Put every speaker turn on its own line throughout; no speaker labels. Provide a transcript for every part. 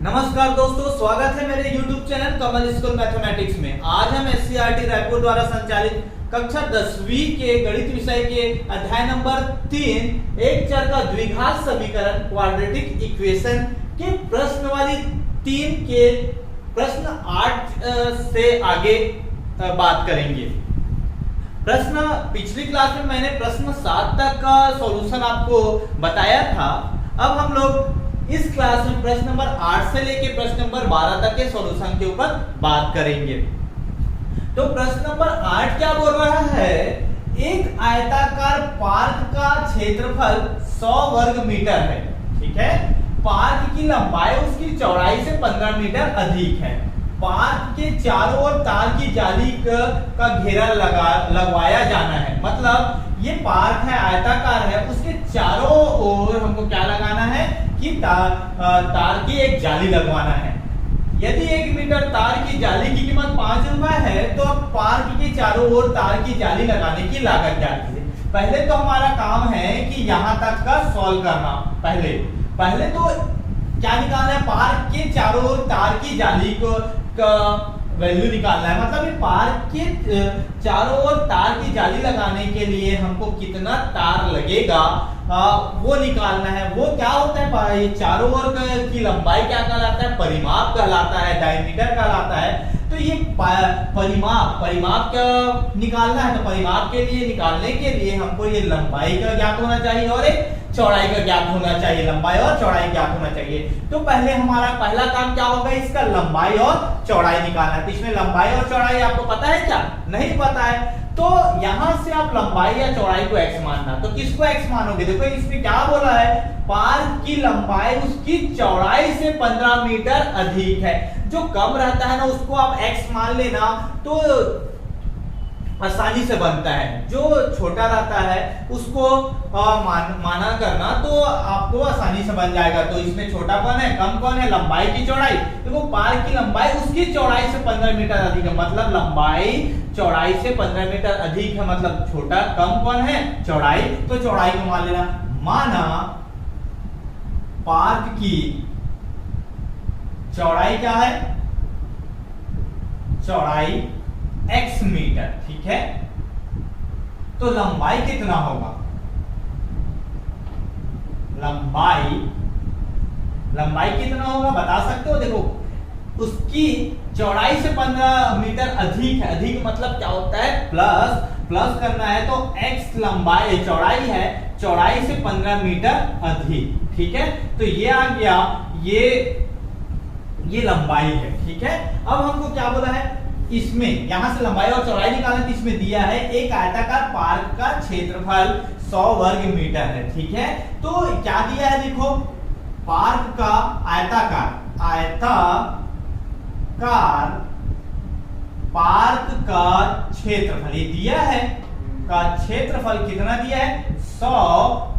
नमस्कार दोस्तों, स्वागत है मेरे YouTube चैनल कमल स्कूल मैथमेटिक्स में। आज हम एससीईआरटी रायपुर द्वारा संचालित कक्षा 10वीं के गणित विषय के अध्याय नंबर 3 एक चर का द्विघात समीकरण क्वाड्रेटिक इक्वेशन के प्रश्न वाली 3 के प्रश्न 8 से आगे बात करेंगे। प्रश्न पिछली क्लास में मैंने प्रश्न 7 तक का सॉल्यूशन आपको बताया था। अब हम लोग इस क्लास में प्रश्न नंबर 8 से लेके प्रश्न नंबर 12 तक के सॉल्यूशन के ऊपर बात करेंगे। तो प्रश्न नंबर 8 क्या बोल रहा है, एक आयताकार पार्क का क्षेत्रफल 100 वर्ग मीटर है। ठीक है, पार्क की लंबाई उसकी चौड़ाई से 15 मीटर अधिक है। पार्क के चारों ओर तार की जाली का घेरा लगवाया जाना है। मतलब ये पार्क है, आयताकार है, उसके चारों ओर हमको क्या लगाना है कि तार की एक जाली लगवाना है। यदि 1 मीटर तार की जाली की कीमत 5 रुपए है, तो अब पार्क के चारों ओर तार की जाली लगाने की लागत क्या है। पहले तो हमारा काम है कि यहाँ तक का सॉल्व करना। पहले तो क्या निकालना है, पार्क के चारों ओर तार की जाली का वैल्यू निकालना है। मतलब ये पार्क के चारों ओर तार की जाली लगाने के लिए हमको कितना तार लगेगा वो निकालना है। वो क्या होता है, ये चारों ओर की लंबाई क्या कहलाता है, परिमाप कहलाता है, डायमीटर कहलाता है। तो ये परिमाप क्या निकालना है। तो परिमाप के लिए निकालने के लिए हमको ये लंबाई का ज्ञात होना चाहिए और एक चौड़ाई का ज्ञात होना चाहिए। लंबाई और चौड़ाई ज्ञात होना चाहिए। तो पहले हमारा पहला काम क्या होगा, इसका लंबाई और चौड़ाई निकालना है। तो इसमें लंबाई और चौड़ाई आपको पता है क्या, नहीं पता है। तो यहां से आप लंबाई या चौड़ाई को x मानना। तो किसको x मानोगे, देखो इसमें क्या बोला है, पार्क की लंबाई उसकी चौड़ाई से 15 मीटर अधिक है। जो कम रहता है ना उसको आप x मान लेना, तो आसानी से बनता है। जो छोटा रहता है उसको माना करना, तो आपको आसानी से बन जाएगा। तो इसमें छोटा कौन है, कम कौन है, लंबाई की चौड़ाई। देखो पार्क की लंबाई उसकी चौड़ाई से 15 मीटर अधिक है। मतलब लंबाई चौड़ाई से 15 मीटर अधिक है, मतलब छोटा, कम कौन है, चौड़ाई। तो चौड़ाई को मान लेना। माना पार्क की चौड़ाई क्या है, चौड़ाई x मीटर। ठीक है, तो लंबाई कितना होगा, लंबाई कितना होगा बता सकते हो। देखो उसकी चौड़ाई से 15 मीटर अधिक है। अधिक मतलब क्या होता है, प्लस करना है। तो x लंबाई चौड़ाई है, चौड़ाई से 15 मीटर अधिक। ठीक है, तो ये आ गया, ये लंबाई है। ठीक है, अब हमको क्या बोला है, इसमें यहां से लंबाई और चौड़ाई निकालना। इसमें दिया है एक आयताकार पार्क का क्षेत्रफल 100 वर्ग मीटर है। ठीक है, तो क्या दिया है, देखो पार्क का आयताकार पार्क का क्षेत्रफल ये दिया है, का क्षेत्रफल कितना दिया है, 100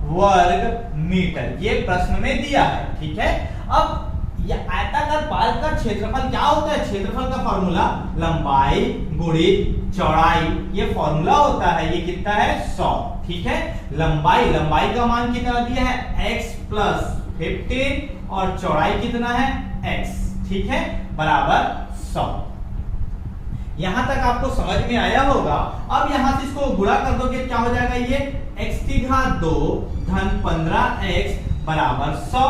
वर्ग मीटर। ये प्रश्न में दिया है। ठीक है, अब यह आयताकार पार्क का क्षेत्रफल क्या होता है, क्षेत्रफल का फॉर्मूला लंबाई गुणित चौड़ाई, ये फॉर्मूला होता है। ये कितना है, 100। ठीक है, लंबाई का मान कितना दिया है, x + 15 और चौड़ाई कितना है, x। ठीक है, बराबर 100। यहां तक आपको समझ में आया होगा। अब यहां से इसको गुणा कर दोगे क्या हो जाएगा, ये x⁻² + 15x बराबर 100।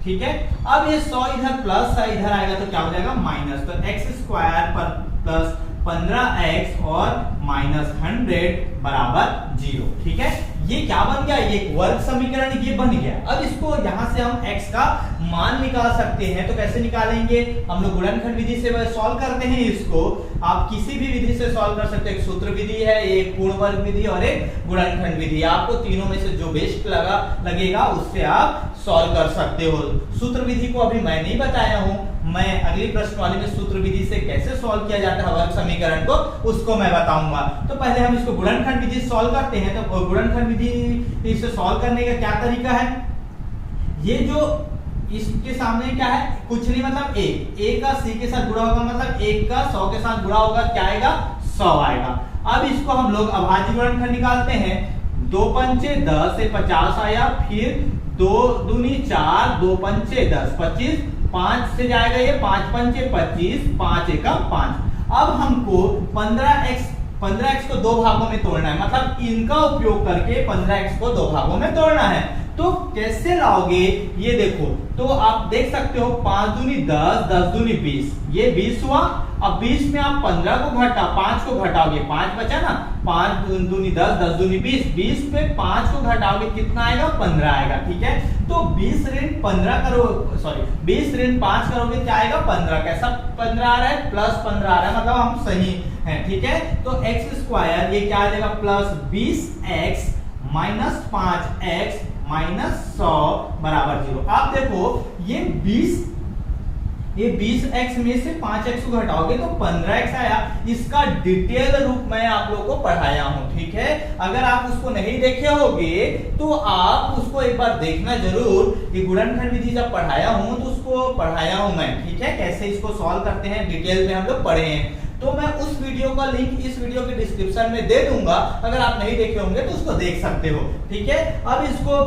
ठीक है, अब ये 100 इधर प्लस है, इधर आएगा तो क्या हो जाएगा, माइनस। तो x² + 15x और -100 बराबर 0। ठीक है, ये क्या बन गया, ये वर्ग समीकरण ये बन गया। अब इसको यहां से हम x का मान निकाल सकते हैं। तो कैसे निकालेंगे, हम लोग गुणनखंड विधि से सॉल्व करते हैं। इसको आप किसी भी विधि से सॉल्व कर सकते हैं। एक सूत्र विधि है, एक पूर्ण वर्ग विधि और एक गुणनखंड विधि। आपको तीनों में से जो बेस्ट लगेगा उससे आप सॉल्व कर सकते हो। सूत्र विधि को अभी मैं नहीं बताया हूं, मैं अगली प्रश्नवाली में सूत्र विधि से कैसे सॉल्व किया जाता है वर्ग समीकरण को, उसको मैं बताऊंगा। तो पहले हम इसको गुणनखंड विधि से सॉल्व करते हैं। तो गुणनखंड विधि से सॉल्व करने का क्या तरीका है, ये जो इसके सामने क्या है, कुछ नहीं, मतलब a का c के साथ गुणा होगा, मतलब 1 का 100 के साथ गुणा होगा, क्या आएगा, 100 आएगा। अब इसको हम लोग अभाज्य गुणनखंड निकालते हैं। दो पंचे 10 से 50 आया, फिर 2 दूनी 4, 2 पंचे 10, 25, 5 से जाएगा ये, 5 पंचे 25, 5 एकम 5। अब हमको 15x को दो भागों में तोड़ना है, मतलब इनका उपयोग करके 15x को दो भागों में तोड़ना है। तो कैसे लाओगे ये देखो, तो आप देख सकते हो 5 दूनी 10, 10 दूनी 20, ये 20 हुआ। अब 20 में आप 15 को 5 को घटाओगे, 5 बचा ना, 5 दूनी 10, 10 दूनी 20, 20 पे 5 को घटाओगे कितना आएगा, 15 आएगा। ठीक है, तो 20 ऋण 15 करो, सॉरी 20 ऋण 5 करोगे क्या आएगा, 15। कैसा 15 आ रहा है, प्लस 15 आ रहा है, मतलब हम सही है। ठीक है, तो एक्स स्क्वायर ये क्या आ जाएगा, plus 20x minus 5x minus 100 बराबर 0। आप देखो ये 20x में से 5x को घटाओगे तो 15x आया। इसका डिटेल रूप मैं आप लोगों को पढ़ाया हूं। ठीक है, अगर आप उसको नहीं देखे होगे तो आप उसको एक बार देखना जरूर। ये गुणनखंड विधि जब पढ़ाया हूं तो उसको पढ़ाया हूं मैं। ठीक है, कैसे इसको सॉल्व करते हैं डिटेल में हम लोग पढ़े हैं, तो मैं उस वीडियो का लिंक इस वीडियो के डिस्क्रिप्शन में दे दूंगा, अगर आप नहीं देखे होंगे तो उसको देख सकते हो। ठीक है, अब इसको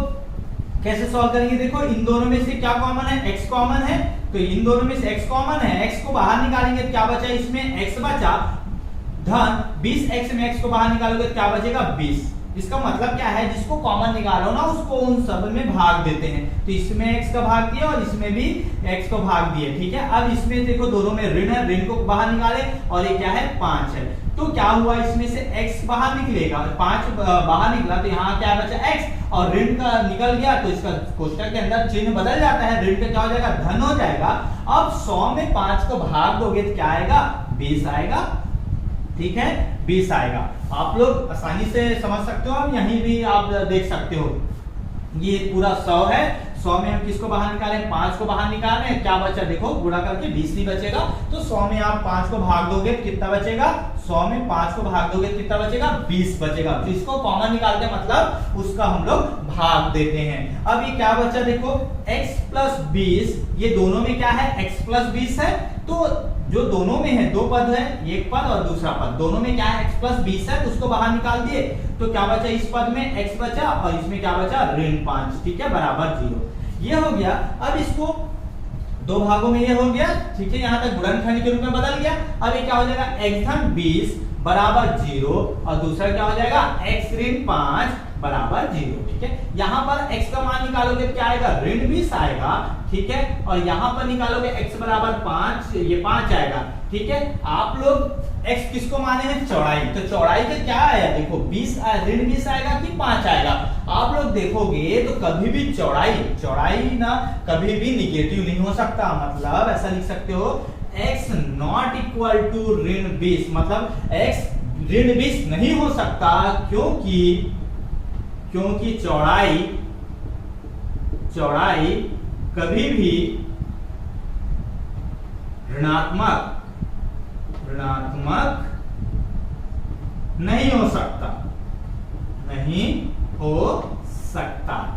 कैसे सॉल्व करेंगे, देखो इन दोनों में से क्या कॉमन है, x कॉमन है, तो इन दोनों में से x कॉमन है, x को बाहर निकालेंगे तो क्या बचा, इसमें x बचा धन 20x में x को बाहर निकालोगे तो क्या बचेगा, 20। इसका मतलब क्या है, जिसको कॉमन निकालो ना उसको उन सब में भाग देते हैं। तो इसमें x का भाग दिया और इसमें भी x को भाग दिए। ठीक है, अब इसमें देखो दोनों में ऋण है, ऋण को बाहर निकाले और ये क्या है, 5 है। तो क्या हुआ, इसमें से x बाहर निकलेगा, 5 बाहर निकला तो यहाँ क्या बचा x, और ऋण का निकल गया तो इसका कोष्टक के अंदर चिन्ह बदल जाता है, ऋण का क्या हो जाएगा, धन हो जाएगा। अब 100 में 5 को भाग दोगे तो क्या आएगा, 20 आएगा। ठीक है, 20 आएगा। आप लोग आसानी से समझ सकते हो, अब यहीं भी आप देख सकते हो ये पूरा 100 है। 100 में हम किसको बाहर निकालें, 5 को बाहर निकाल रहे हैं, क्या बचा देखो, गुणा करके 20 ही बचेगा। तो 100 में आप 5 को भाग दोगे तो कितना बचेगा, 100 में 5 को भाग दोगे तो कितना बचेगा, 20 बचेगा। तो इसको कॉमन निकालते मतलब उसका हम लोग भाग देते हैं। अब ये क्या बचा देखो, x प्लस 20, ये दोनों में क्या है, x प्लस 20 है। तो जो दोनों में है दो पद है, एक पद और दूसरा पद, दोनों में क्या है, x प्लस 20 है, तो उसको बाहर निकाल दिए तो क्या बचा, इस पद में x बचा और इसमें क्या बचा, ऋण 5। ठीक है, बराबर 0। ये हो गया। अब इसको दो भागों में ये हो गया। ठीक है, यहाँ तक गुणनखंड के रूप में बदल गया। अब ये क्या हो जाएगा, x धन 20 बराबर 0 और दूसरा क्या हो जाएगा, x ऋण 5 बराबर 0। ठीक है, यहाँ पर x का मान निकालोगे क्या आएगा, ऋण 20 आएगा। ठीक है, और यहाँ पर निकालोगे x बराबर 5, ये 5 आएगा। ठीक है, आप लोग x किसको माने हैं, चौड़ाई, तो चौड़ाई का क्या आया देखो, 20 ऋण 20 आएगा कि 5 आएगा। आप लोग देखोगे तो कभी भी चौड़ाई ना कभी भी निगेटिव नहीं हो सकता, मतलब ऐसा लिख सकते हो x नॉट इक्वल टू ऋण 20, मतलब x ऋण 20 नहीं हो सकता, क्योंकि चौड़ाई कभी भी ऋणात्मक नहीं हो सकता,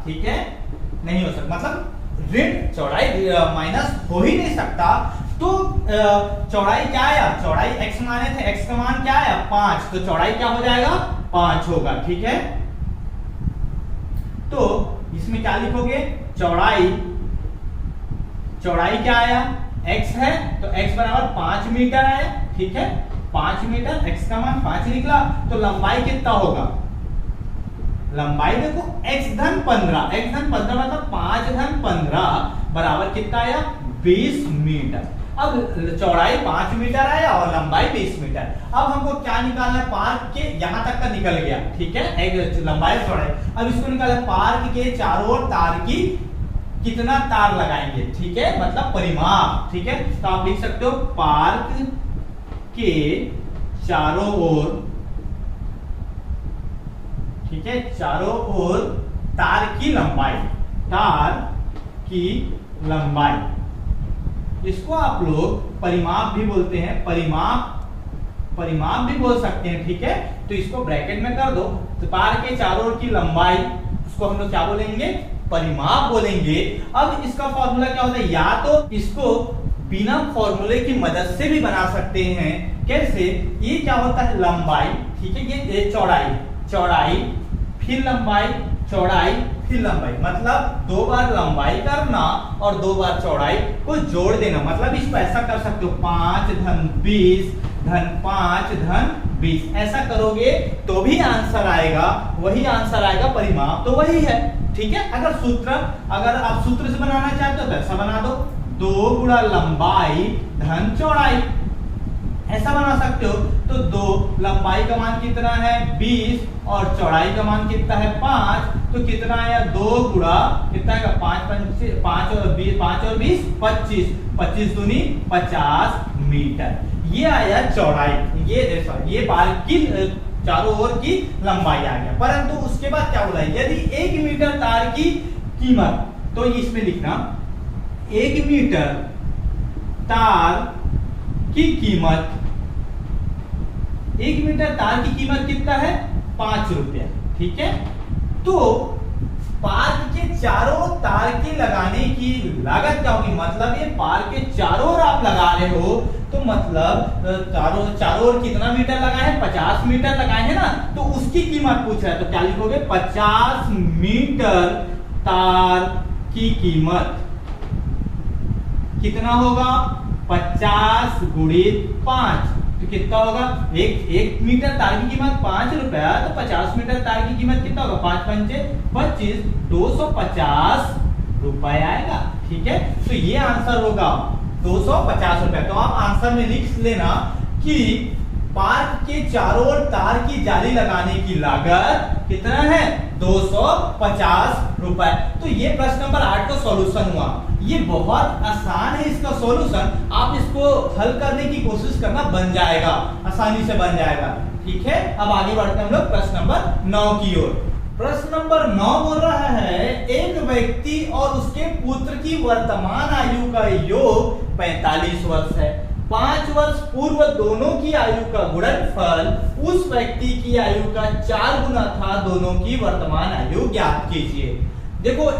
ठीक है, नहीं हो सकता, मतलब ऋण चौड़ाई माइनस हो ही नहीं सकता। तो चौड़ाई क्या आया, चौड़ाई x माने थे, x का मान क्या आया, 5, तो चौड़ाई क्या हो जाएगा, 5 होगा। ठीक है, तो इसमें क्या लिखोगे, चौड़ाई क्या आया, x है, तो x बराबर 5 मीटर आया। ठीक है, 5 मीटर, x का मान 5 निकला, तो लंबाई कितना होगा, लंबाई देखो x धन 15, x धन 15 मतलब 5 धन 15 बराबर कितना आया, 20 मीटर। अब चौड़ाई 5 मीटर आया और लंबाई 20 मीटर। अब हमको क्या निकालना है, पार्क के यहां तक का निकल गया। ठीक है, एक लंबाई चौड़ाई। अब इसको निकालना, पार्क के चारों ओर तार की कितना तार लगाएंगे। ठीक है, मतलब परिमाप। ठीक है, तो आप लिख सकते हो पार्क के चारों ओर, ठीक है, चारों ओर तार की लंबाई, इसको आप लोग परिमाप भी बोलते हैं, परिमाप भी बोल सकते हैं। ठीक है, तो इसको ब्रैकेट में कर दो, तो तार के चारों ओर की लंबाई, उसको हम लोग क्या बोलेंगे, परिमाप बोलेंगे। अब इसका फॉर्मूला क्या होता है, या तो इसको बिना फॉर्मूले की मदद से भी बना सकते हैं। कैसे, ये क्या होता है, लंबाई, ठीक है, ये चौड़ाई, फिर लंबाई, चौड़ाई, फिर लंबाई, मतलब 2 बार लंबाई करना और 2 बार चौड़ाई को जोड़ देना। मतलब इसको ऐसा कर सकते हो 5 धन 20 धन 5 धन 20, ऐसा करोगे तो भी आंसर आएगा, वही आंसर आएगा, परिमाप तो वही है। ठीक है, अगर आप सूत्र से बनाना चाहते हो तो ऐसा बना दो, 2 गुणा लंबाई धन चौड़ाई, ऐसा बना सकते हो। तो 2 लंबाई का मान कितना है 20 और चौड़ाई का मान कितना है 5, तो कितना आया 2 गुणा कितना है 5 और 20 25, 25 दूनी 50 मीटर, ये आया चौड़ाई, ये बार की चारों ओर की लंबाई आ गया। परंतु उसके बाद क्या बोला, यदि 1 मीटर तार की कीमत, तो इसमें लिखना 1 मीटर तार की कीमत, 1 मीटर तार की कीमत कितना है 5 रुपया। ठीक है, तो पार्क के चारों तार के लगाने की लागत क्या होगी, मतलब ये पार्क के चारों ओर आप लगा रहे हो, तो मतलब चारों ओर कितना मीटर लगाए हैं 50 मीटर लगाए हैं ना, तो उसकी कीमत पूछ रहा है, तो क्या लिखोगे 50 मीटर तार की कीमत कितना होगा 50 गुणित 5, तो कितना होगा, एक मीटर तार की कीमत 5 रुपया, तो 50 मीटर तार की कीमत कितना होगा 5 पंचे 25, 250 रुपए आएगा। ठीक है, तो ये आंसर होगा 250 रुपए। तो आप आंसर में लिख लेना कि पार्क के चारों ओर तार की जाली लगाने की लागत कितना है 250 रुपए। तो ये प्रश्न नंबर 8 का सॉल्यूशन हुआ। ये बहुत आसान है, इसका सॉल्यूशन आप इसको हल करने की कोशिश करना, बन जाएगा, आसानी से बन जाएगा। ठीक है, अब आगे बढ़ते हैं हम लोग प्रश्न नंबर 9 की ओर। प्रश्न नंबर 9 बोल रहा है, एक व्यक्ति और उसके पुत्र की वर्तमान आयु का योग 45 वर्ष है। 5 वर्ष पूर्व दोनों की आयु का गुणनफल उस व्यक्ति की आयु का 4 गुना था। दोनों की वर्तमान आयु ज्ञात कीजिए। देखो,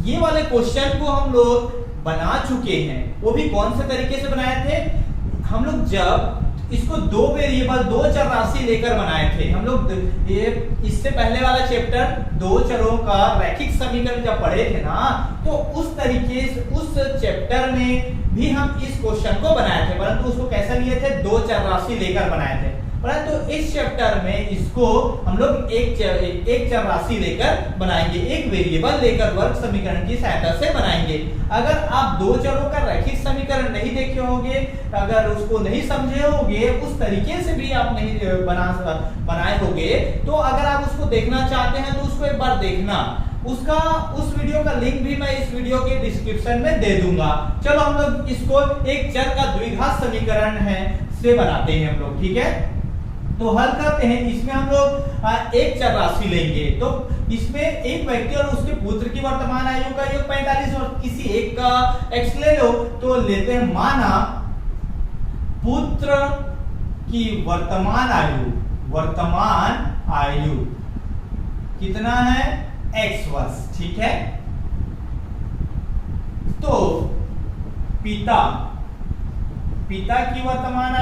ये वाले क्वेश्चन को हम लोग बना चुके हैं, वो भी कौन से तरीके से बनाए थे, हम लोग जब इसको 2 वेरिएबल 2 चर राशि लेकर बनाए थे। हम लोग ये इससे पहले वाला चैप्टर 2 चरों का रैखिक समीकरण जब पढ़े थे ना, तो उस तरीके से उस चैप्टर में भी हम इस क्वेश्चन को बनाए थे, परंतु उसको कैसे लिए थे 2 चर राशि लेकर बनाए थे। परंतु इस चैप्टर में इसको हम लोग एक चर राशि लेकर बनाएंगे, एक वेरिएबल लेकर वर्ग समीकरण की सहायता से बनाएंगे। अगर आप 2 चरों का रैखिक समीकरण नहीं देखे होंगे, अगर उसको नहीं समझे होंगे, उस तरीके से भी आप नहीं बनाए होंगे, तो अगर आप उसको देखना चाहते हैं तो उसको एक बार देखना। उस वीडियो का लिंक भी मैं इस वीडियो के डिस्क्रिप्शन में दे दूंगा। चलो हम लोग इसको एक चर का द्विघात समीकरण है से बनाते हैं हम लोग। ठीक है, तो हल करते हैं। इसमें हम लोग एक चर राशि लेंगे, तो इसमें एक व्यक्ति और उसके पुत्र की वर्तमान आयु का योग 45 और किसी एक का x ले लो, तो लेते हैं माना पुत्र की वर्तमान आयु कितना है x वर्ष। ठीक है, तो पिता की वर्तमान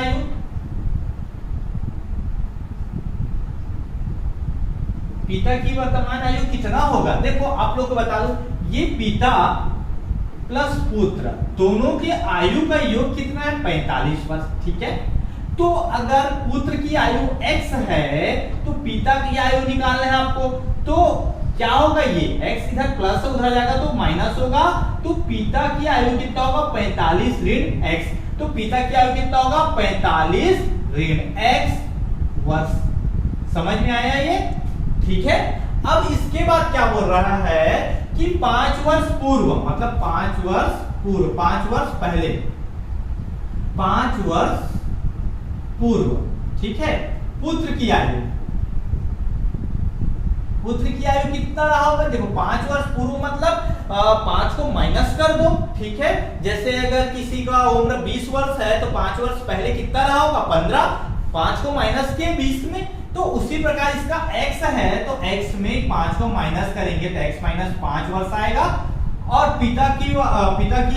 आयु कितना होगा, देखो आप लोग को बता दो, ये पिता प्लस पुत्र दोनों की आयु का योग कितना है 45 वर्ष। ठीक है, तो अगर पुत्र की आयु x है तो पिता की आयु निकालना है आपको, तो क्या होगा, ये x इधर प्लस उधर जाएगा तो माइनस होगा, तो पिता की आयु कितना होगा 45 ऋण x, तो पिता की आयु कितना होगा 45 ऋण x वर्ष। समझ में आया ये? ठीक है, अब इसके बाद क्या बोल रहा है कि 5 वर्ष पूर्व, मतलब 5 वर्ष पूर्व, 5 वर्ष पहले, 5 वर्ष पूर्व, ठीक है, पुत्र की आयु कितना रहा होगा। देखो 5 वर्ष पूर्व मतलब 5 को माइनस कर दो। ठीक है, जैसे अगर किसी का उम्र 20 वर्ष है तो 5 वर्ष पहले कितना रहा होगा 15, 5 को माइनस किए 20 में, तो उसी प्रकार इसका x है तो x में 5 को माइनस करेंगे तो x माइनस 5 वर्ष आएगा। और पिता की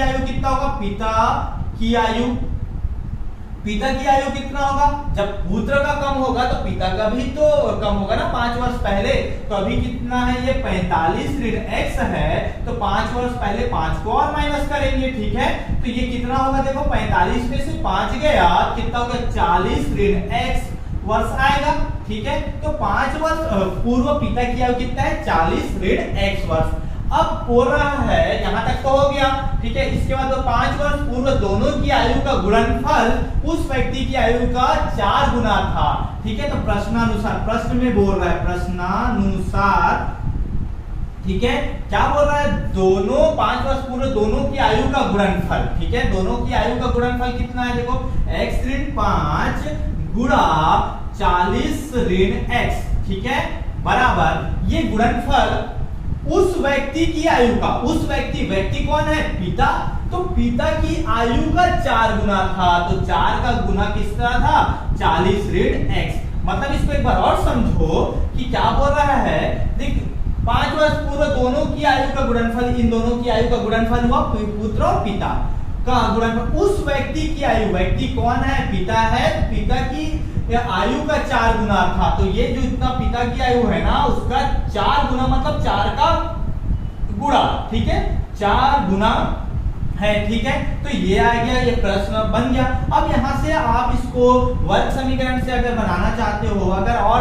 आयु कितना होगा, पिता की आयु पिता की आयु कितना होगा, जब पुत्र का कम होगा तो पिता का भी तो कम होगा ना 5 वर्ष पहले। तो अभी कितना है, ये 45 ऋण x है, तो 5 वर्ष पहले 5 को और माइनस करेंगे, ठीक है। तो ये कितना होगा, देखो 45 में से 5 गया, कितना होगा 40 ऋण x वर्ष आएगा, ठीक है। तो 5 वर्ष पूर्व पिता की आयु कितना है, 40 ऋण x वर्ष। अब बोल रहा है यहां तक तो हो गया, ठीक है। इसके बाद 5 वर्ष पूर्व दोनों की आयु का गुणनफल उस व्यक्ति की आयु का 4 गुना था, ठीक है। तो प्रश्नानुसार, प्रश्न में बोल रहा है प्रश्नानुसार, ठीक है, क्या बोल रहा है, दोनों 5 वर्ष पूर्व दोनों की आयु का गुणनफल, ठीक है। दोनों की आयु का गुणनफल कितना है, देखो x ऋण 5 गुणा 40 ऋण x, ठीक है, बराबर ये गुणनफल उस व्यक्ति की आयु का, उस व्यक्ति कौन है, पिता, तो पिता की आयु का 4 गुना था, तो 4 का गुना किस तरह था, 40 ऋण x। मतलब इसको एक बार और समझो कि क्या बोल रहा है, देख 5 वर्ष पूर्व दोनों की आयु का गुणनफल, इन दोनों की आयु का गुणनफल हुआ पुत्र और पिता का गुणनफल उस व्यक्ति की आयु, व्यक्ति कौन है, पिता है, पिता की आयु का 4 गुना था। तो ये जो इतना पिता की आयु है ना, उसका 4 गुना मतलब 4 का गुणा, ठीक है, 4 गुना है, ठीक है। तो ये आ गया, ये प्रश्न बन गया। अब यहां से आप इसको वर्ग समीकरण से अगर बनाना चाहते हो, अगर और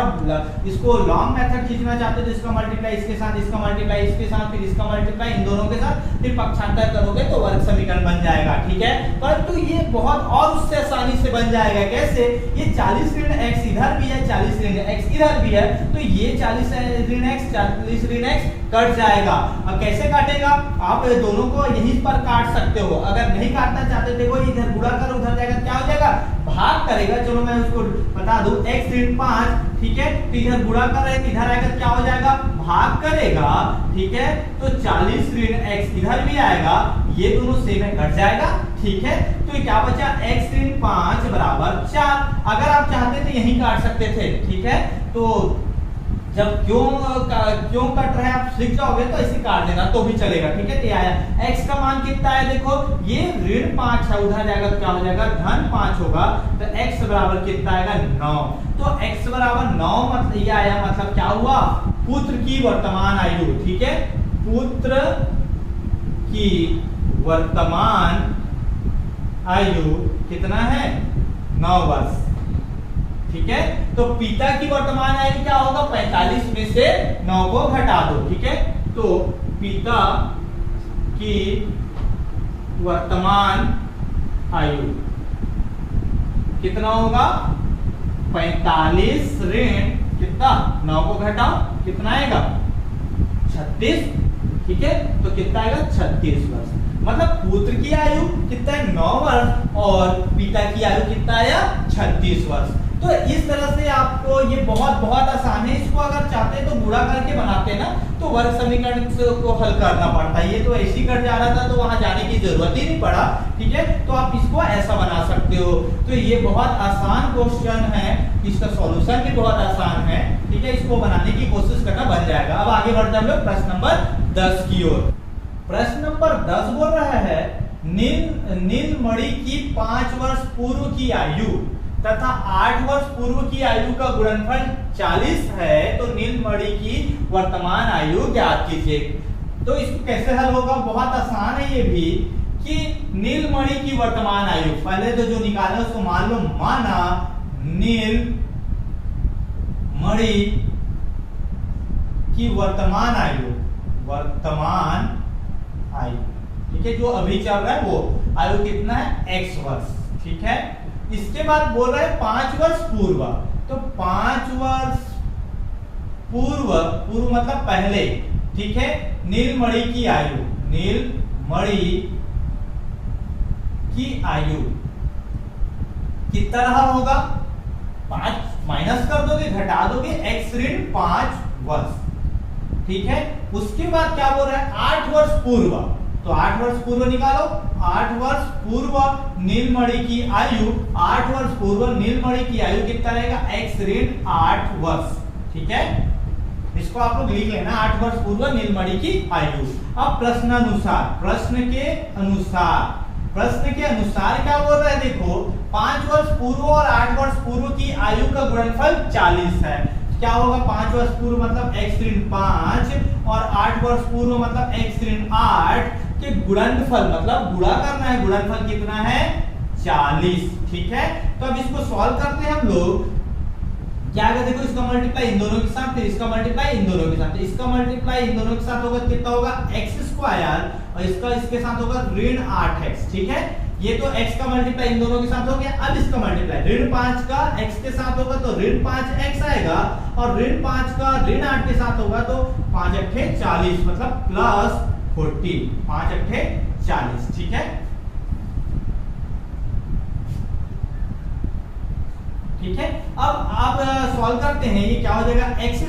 इसको लॉन्ग मेथड खींचना चाहते हो तो इसका मल्टीप्लाई इसके साथ, इसका मल्टीप्लाई इसके साथ, फिर इसका मल्टीप्लाई इन दोनों के साथ, फिर पक्षांतर करोगे तो वर्ग समीकरण बन जाएगा, ठीक है। परंतु ये बहुत और उससे आसानी से बन जाएगा, कैसे, ये 40 ऋण x इधर भी है, 40 ऋण x इधर भी है, तो ये 40 ऋण x 40 ऋण x कट जाएगा। अब कैसे काटेगा, आप दोनों को यहीं पर काट सकते हो। अगर नहीं काटना चाहते, देखो इधर गुणा करो, उधर जाएगा, क्या हो जाएगा, भाग करेगा। चलो मैं उसको बता दूं, x ऋण 5, ठीक है, तो इधर गुणा कर रहे हैं, इधर आएगा, क्या हो जाएगा, भाग करेगा, ठीक है। तो 40 ऋण x इधर भी आएगा, ये दोनों सेम है, कट जाएगा, ठीक है। तो क्या बचा, x ऋण 5 बराबर 4। अगर आप चाहते तो यहीं काट सकते थे, ठीक है। तो जब क्यों कट रहा है आप सीख जाओगे तो ऐसे काट देना तो भी चलेगा, ठीक है। तो आया x का मान कितना है, देखो ये ऋण 5 है, उधर जाएगा तो क्या हो जाएगा, धन 5 होगा, तो x बराबर कितना आएगा, 9। तो x बराबर 9 मतलब ये आया, मतलब क्या हुआ, पुत्र की वर्तमान आयु, ठीक है, पुत्र की वर्तमान आयु कितना है, 9 वर्ष, ठीक है। तो पिता की वर्तमान आयु क्या होगा, 45 में से 9 को घटा दो, ठीक है। तो पिता की वर्तमान आयु कितना होगा, 45 ऋण कितना, 9 को घटाओ, कितना आएगा, 36, ठीक है। तो कितना आएगा, 36 वर्ष। मतलब पुत्र की आयु कितना है, 9 वर्ष, और पिता की आयु कितना आया, 36 वर्ष। तो इस तरह से आपको ये बहुत आसान है। इसको अगर चाहते हैं तो गुणा करके बनाते ना, तो वर्ग समीकरण को हल करना पड़ता है। ये तो ऐसे ही कट जा रहा था, तो वहां जाने की जरूरत ही नहीं पड़ा, ठीक है। तो आप इसको ऐसा बना सकते हो। तो ये बहुत आसान क्वेश्चन है, इसका सॉल्यूशन भी बहुत आसान है, ठीक है। इसको बनाने की कोशिश करना बन जाएगा। अब आगे बढ़ते हम लोग प्रश्न नंबर 10 की ओर। प्रश्न नंबर 10 बोल रहा है, नीलमणि की 5 वर्ष पूर्व की आयु तथा 8 वर्ष पूर्व की आयु का गुणनफल 40 है, तो नीलमणि की वर्तमान आयु ज्ञात कीजिए। तो इसको कैसे हल होगा, बहुत आसान है ये भी, कि नीलमणि की वर्तमान आयु, पहले तो जो निकाला उसको मान लो, माना नीलमणि की वर्तमान आयु, ठीक है, जो अभी चल रहा है वो आयु कितना है, x वर्ष, ठीक है। इसके बाद बोल रहा है 5 वर्ष पूर्व, तो 5 वर्ष पूर्व मतलब पहले, ठीक है, नीलमणि की आयु, नीलमणि की आयु कितना रहा होगा, 5 माइनस कर दोगे, घटा दोगे, x ऋण 5 वर्ष, ठीक है। उसके बाद क्या बोल रहा है, 8 वर्ष पूर्व, तो 8 वर्ष पूर्व निकालो, 8 वर्ष पूर्व नीलमणि की आयु, 8 वर्ष पूर्व नीलमणि की आयु कितना रहेगा, x ऋण 8 वर्ष, ठीक है। इसको आप लोग लिख लेना, 8 वर्ष पूर्व नीलमणि की आयु। अब प्रश्न के अनुसार क्या बोल रहा आएगा देखो 5 वर्ष पूर्व और 8 वर्ष पूर्व की आयु का गुणनफल 40 है। क्या होगा 5 वर्ष पूर्व मतलब x ऋण 5 और 8 वर्ष पूर्व मतलब x ऋण 8 के गुणनफल मतलब गुणा करना है, गुणनफल कितना है 40। ठीक है, तो अब इसको सॉल्व करते हैं हम लोग। क्या आएगा देखो, इसका मल्टीप्लाई इन दोनों के साथ, फिर इसका मल्टीप्लाई इन दोनों के साथ, इसका मल्टीप्लाई इन दोनों के साथ होगा कितना होगा x² और इसका इसके साथ होगा ऋण 8x। ठीक है, ये तो x का मल्टीप्लाई इन दोनों के साथ हो गया। अब इसका मल्टीप्लाई ऋण 5 का x के साथ होगा तो ऋण 5x आएगा और ऋण 5 का ऋण 8 के साथ होगा तो 5 अट्ठे 40 मतलब प्लस 14, 5 अट्ठे 40। ठीक है, ठीक है, अब आप सॉल्व करते हैं, ये क्या हो जाएगा x²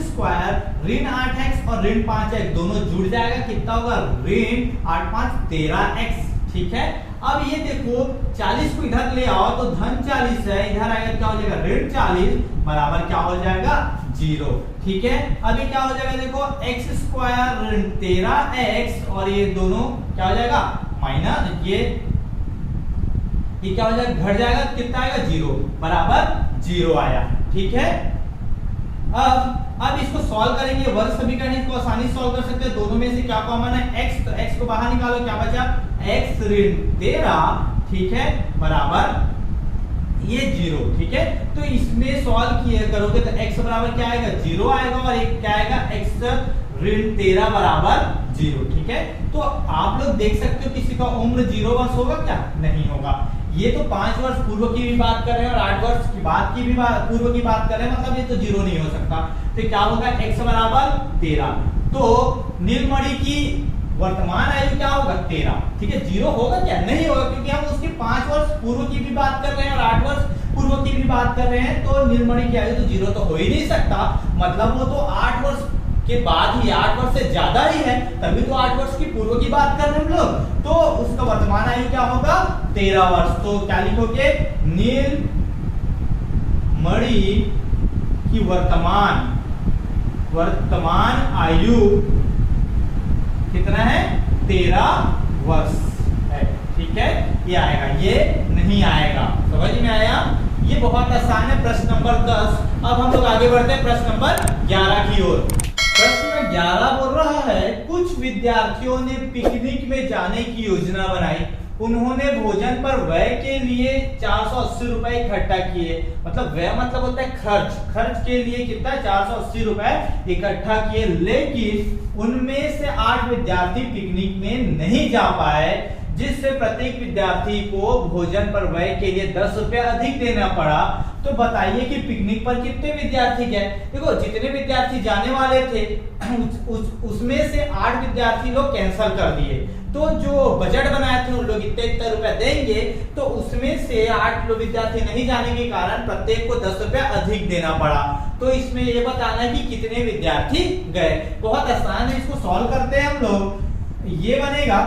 ऋण 8x और ऋण 5x दोनों जुड़ जाएगा, कितना होगा ऋण 8 5 13x। ठीक है, अब ये देखो 40 को इधर ले आओ तो धन 40 है, इधर आएगा क्या हो जाएगा ऋण 40 बराबर क्या हो जाएगा 0। ठीक है, अभी क्या हो जाएगा देखो x² ऋण 13x और ये दोनों क्या हो जाएगा माइनस, ये क्या हो जाएगा घट जाएगा, कितना आएगा 0 बराबर 0 आया। ठीक है, अब इसको सॉल्व करेंगे, वर्ग समीकरण इसको आसानी से सॉल्व कर सकते हैं। दोनों में से क्या कॉमन है x, तो x को बाहर निकालो, क्या बचा x ऋण 13। ठीक है, बराबर ये 0। ठीक है, तो इसमें सॉल्व किए करोगे तो x बराबर क्या आएगा 0 आएगा और एक क्या आएगा x ऋण 13 बराबर 0। ठीक है, तो आप लोग देख सकते हो किसी का उम्र 0 वर्ष होगा क्या, नहीं होगा। ये तो 5 वर्ष पूर्व की भी बात कर रहे हैं और 8 वर्ष की बाद की भी पूर्व की बात कर रहे हैं, मतलब ये तो 0 नहीं हो सकता। तो क्या होगा x बराबर 13, तो नीलमणि की वर्तमान आयु क्या होगा 13। ठीक है, 0 होगा क्या, नहीं होगा, क्योंकि हम उसके 5 वर्ष पूर्व की भी बात कर रहे हैं और 8 वर्ष पूर्व की भी बात कर रहे हैं, तो नीलमणि की आयु तो 0 तो हो ही नहीं सकता, मतलब वो तो 8 वर्ष के बाद ही, 8 वर्ष से ज्यादा ही है, तभी तो 8 वर्ष की पूर्व की बात कर रहे हैं हम लोग, तो उसका वर्तमान आयु क्या होगा 13 वर्ष। तो क्या लिखोगे नीलमणि की वर्तमान आयु कितना है 13 वर्ष है। ठीक है, ये आएगा, ये नहीं आएगा, समझ में आया। ये बहुत आसान है प्रश्न नंबर 10। अब हम लोग आगे बढ़ते हैं प्रश्न नंबर 11 की ओर। प्रश्न 11 बोल रहा है, कुछ विद्यार्थियों ने पिकनिक में जाने की योजना बनाई, उन्होंने भोजन पर व्यय के लिए 480 रुपए इकट्ठा किए, मतलब व्यय मतलब होता है खर्च, खर्च के लिए कितना 480 रुपए इकट्ठा किए, लेकिन उनमें से 8 विद्यार्थी पिकनिक में नहीं जा पाए, जिससे प्रत्येक विद्यार्थी को भोजन पर व्यय के लिए 10 रुपए अधिक देना पड़ा। तो बताइए कि पिकनिक पर कितने विद्यार्थी गए। देखो जितने विद्यार्थी जाने वाले थे उसमें से 8 विद्यार्थी लोग कैंसिल कर दिए, तो जो बजट बनाए थे उन लोग इतने रुपए देंगे, तो उसमें से 8 लोग विद्यार्थी नहीं जाने के कारण प्रत्येक को 10 रुपए अधिक देना पड़ा। तो इसमें ये बताना है कि कितने विद्यार्थी गए। बहुत आसान है, इसको सॉल्व करते हैं हम लोग। ये बनेगा,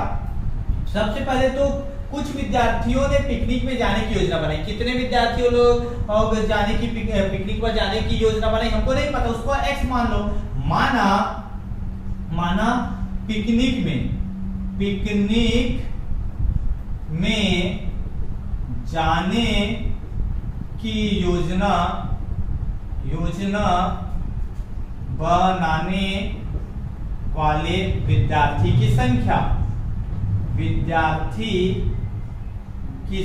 सबसे पहले तो कुछ विद्यार्थियों ने पिकनिक में जाने की योजना बनाई, कितने विद्यार्थियों लोग जाने की पिकनिक पर जाने की योजना बनाई हमको नहीं पता, उसको x मान लो। माना पिकनिक में जाने की योजना बनाने वाले विद्यार्थी की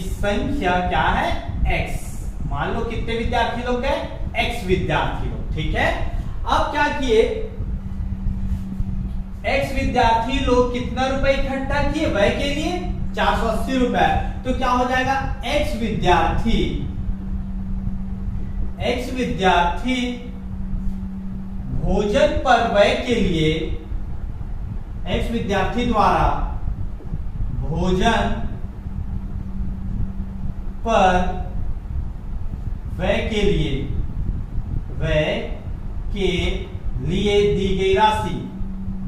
संख्या क्या है x। मान लो कितने विद्यार्थी लोग गए x विद्यार्थी लोग। ठीक है, अब क्या किए x विद्यार्थी लोग कितना रुपए इकट्ठा किए व्यय के लिए 480 रुपए, तो क्या हो जाएगा x विद्यार्थी भोजन पर व्यय के लिए, x विद्यार्थी द्वारा भोजन पर व्यय के लिए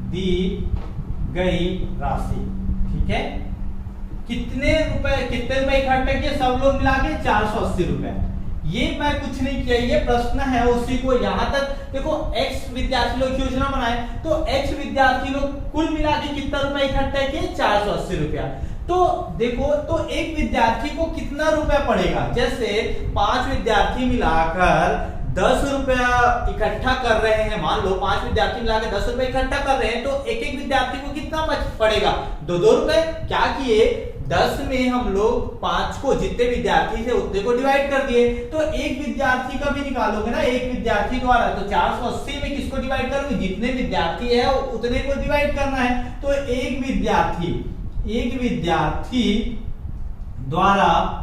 दी गई राशि। ठीक है, कितने रुपए इकट्ठे किए सब लोग मिला के 480 रुपए। ये मैं कुछ नहीं किया, ये प्रश्न है उसी को। यहां तक देखो x विद्यार्थी लोग योजना बनाए, तो x विद्यार्थी लोग कुल मिला के कितना रुपए इकट्ठा किए 480 रुपया। तो देखो, तो एक विद्यार्थी को कितना रुपया पड़ेगा, जैसे 5 विद्यार्थी मिलाकर 10 रुपया इकट्ठा कर रहे हैं, मान लो 5 विद्यार्थी मिलाकर 10 रुपया इकट्ठा कर रहे हैं, तो एक एक विद्यार्थी को कितना पड़ेगा, 2-2 रुपए। क्या किए, 10 में हम लोग 5 को, जितने विद्यार्थी थे उतने को डिवाइड कर दिए, तो एक विद्यार्थी का भी निकालोगे ना, एक विद्यार्थी द्वारा, तो 480 में किसको डिवाइड करोगे, जितने विद्यार्थी है उतने को डिवाइड करना है। तो एक विद्यार्थी द्वारा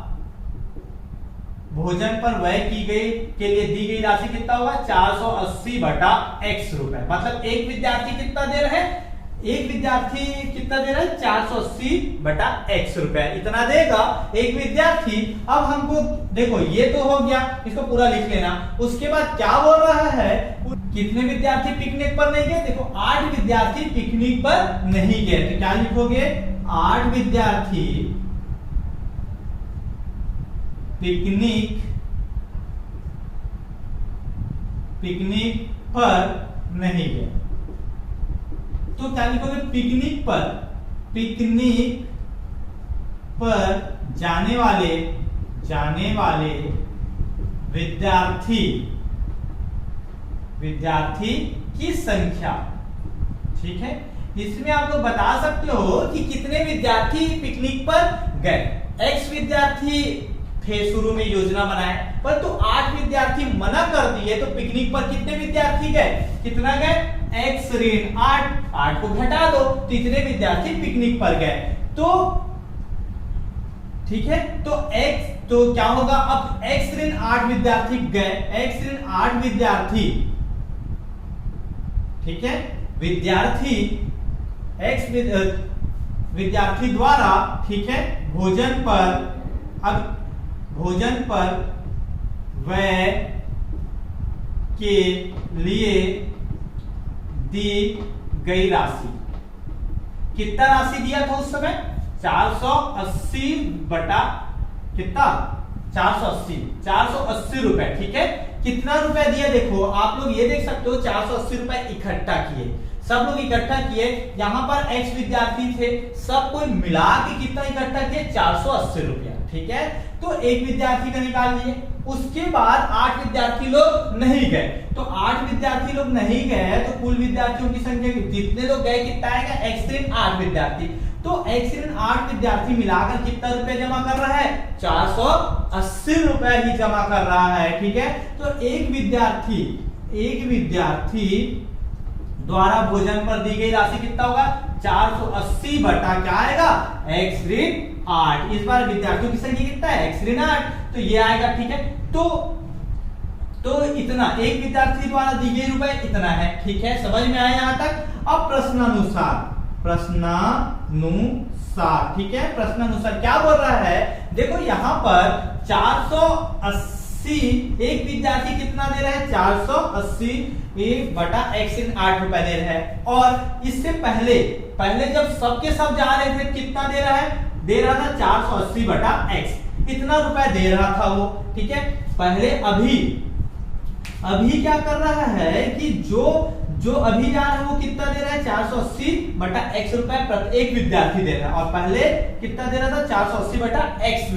भोजन पर व्यय की गई के लिए दी गई राशि कितना होगा, 480 बटा x रुपए। मतलब एक विद्यार्थी कितना दे रहे हैं, एक विद्यार्थी कितना दे रहा है, 480 बटा x रुपए, इतना देगा एक विद्यार्थी। अब हमको देखो, ये तो हो गया, इसको पूरा लिख लेना। उसके बाद क्या बोल रहा है, कितने विद्यार्थी पिकनिक पर नहीं गए, देखो 8 विद्यार्थी पिकनिक पर नहीं गए, तो क्या लिखोगे, 8 विद्यार्थी पिकनिक पर नहीं गए, तो क्या लिखोगे, पिकनिक पर जाने वाले विद्यार्थी की संख्या। ठीक है, इसमें आप लोग बता सकते हो कि कितने विद्यार्थी पिकनिक पर गए। x विद्यार्थी थे शुरू में योजना बनाए, परंतु 8 विद्यार्थी मना कर दिए, तो पिकनिक पर कितने विद्यार्थी गए, कितना गए, x ऋण 8 को घटा दो, तो इतने विद्यार्थी पिकनिक पर गए। तो ठीक है, तो क्या होगा, अब x ऋण 8 विद्यार्थी गए, x ऋण 8 विद्यार्थी, ठीक है, विद्यार्थी द्वारा, ठीक है, भोजन पर व्यय के लिए दी गई राशि, कितना राशि दिया था उस समय, 480 बटा कितना, 480 रुपए। ठीक है, कितना रुपए दिया, देखो आप लोग ये देख सकते हो, 480 रुपए इकट्ठा किए, सब लोग इकट्ठा किए, यहां पर x विद्यार्थी थे, सबको मिला के कितना इकट्ठा किए, 480 रुपया। ठीक है, तो एक विद्यार्थी का निकाल लिए। उसके बाद 8 विद्यार्थी लोग नहीं गए, तो 8 विद्यार्थी लोग नहीं गए, तो कुल विद्यार्थियों की संख्या, जितने लोग गए कितना आएगा, x ऋण 8 विद्यार्थी, तो x ऋण 8 विद्यार्थी मिलाकर कितना रुपया जमा कर रहा है, 480 रुपया ही जमा कर रहा है। ठीक है, तो एक विद्यार्थी द्वारा भोजन पर दी गई राशि कितना होगा, 480 बटा क्या आएगा, x ऋण 8। इस बार विद्यार्थियों की संख्या कितना है, x ऋण 8, तो ये आएगा। ठीक है, तो इतना एक विद्यार्थी द्वारा दी गई रुपए इतना है। ठीक है, समझ में आया यहां तक। अब प्रश्नानुसार, ठीक है, प्रश्नानुसार क्या बोल रहा है, देखो यहां पर 480, एक विद्यार्थी कितना दे रहा है, 480 बटा x ऋण 8 रुपए दे रहा है। और इससे पहले जब सबके सब जा रहे थे, कितना दे रहा था 480 बटा x, इतना रुपए दे रहा था वो। ठीक है, पहले अभी क्या कर रहा है कि जो अभी जा रहा है वो कितना दे रहा है, 480 बटा x रुपए प्रत्येक विद्यार्थी दे रहा है, और पहले कितना दे रहा था, 480 बटा x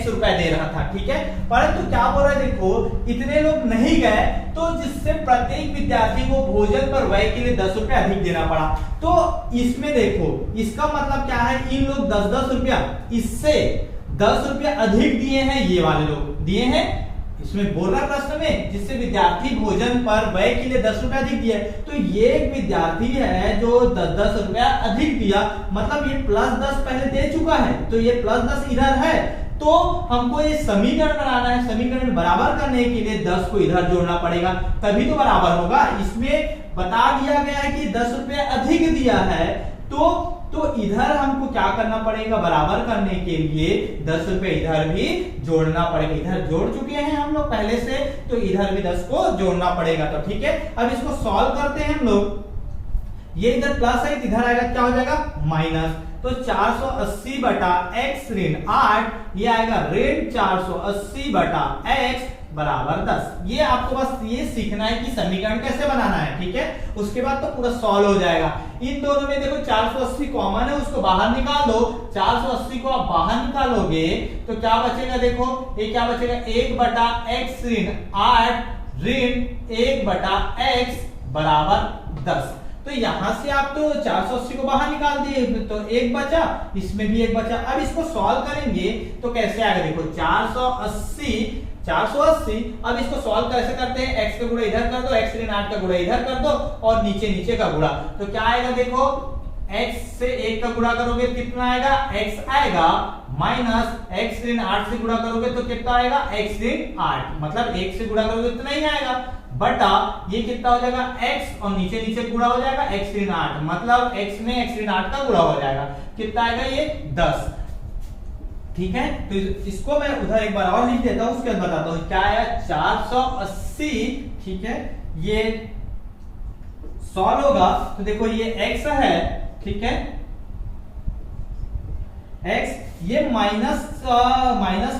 रुपए दे रहा था। ठीक है, परंतु क्या बोल रहा है, देखो इतने लोग नहीं गए, तो जिससे प्रत्येक विद्यार्थी को भोजन पर व्यय के लिए 10 रुपए अधिक देना पड़ा। तो इसमें देखो, इसका मतलब क्या है, इन लोग 10-10 रुपया, इससे 10 रुपया अधिक दिए हैं, ये वाले लोग दिए हैं, इसमें बोल रहा प्रश्न में, जिससे विद्यार्थी भोजन पर व्यय के लिए 10 रुपया अधिक दिया, तो ये एक विद्यार्थी है जो 10-10 रुपया अधिक दिया, मतलब ये +10 पहले दे चुका है, तो ये +10 इधर है, तो हमको ये समीकरण बनाना है। समीकरण बराबर करने के लिए 10 को इधर जोड़ना पड़ेगा, तभी तो बराबर होगा। इसमें बता दिया गया है कि 10 रुपया अधिक दिया है, तो इधर हमको क्या करना पड़ेगा, बराबर करने के लिए 10 रुपए इधर भी जोड़ना पड़ेगा। इधर जोड़ चुके हैं हम लोग पहले से, तो इधर भी 10 को जोड़ना पड़ेगा। तो ठीक है, अब इसको सॉल्व करते हैं हम लोग। ये इधर प्लस है, इधर आएगा क्या हो जाएगा, माइनस। तो 480 बटा x ऋण 8 ये आएगा ऋण 480 बटा x बराबर 10। ये आपको बस ये सीखना है कि समीकरण कैसे बनाना है, ठीक है। उसके बाद तो पूरा सॉल्व हो जाएगा। इन दोनों में देखो 480 कॉमन है, उसको बाहर निकाल दो। 480 को आप बाहर निकालोगे तो क्या बचेगा, देखो ये क्या बचेगा, 1 बटा x ऋण 8 ऋण 1 बटा x बराबर 10। तो यहां से आप तो 480 को बाहर निकाल दिए तो 1 बचा, इसमें भी 1 बचा। अब इसको सॉल्व करेंगे तो कैसे आएगा, देखो 480 अब इसको सॉल्व कैसे करते हैं, x का गुणा इधर कर दो, x ऋण 8 का गुणा इधर कर दो और नीचे नीचे का गुणा। तो क्या आएगा, देखो x से 1 का गुणा करोगे कितना आएगा, x आएगा माइनस x ऋण 8 से गुणा करोगे तो कितना आएगा, x ऋण 8 मतलब 1 से गुणा करोगे इतना ही आएगा बटा ये कितना हो जाएगा x और नीचे नीचे गुणा हो जाएगा x ऋण 8 मतलब x में x ऋण 8 का गुणा हो जाएगा, कितना आएगा ये 10। ठीक है, तो इसको मैं उधर एक बार और लिख देता हूं, उसके बाद बताता हूं क्या आया 480। ठीक है, ये सॉल्व होगा तो देखो ये x है, ठीक है, x ये माइनस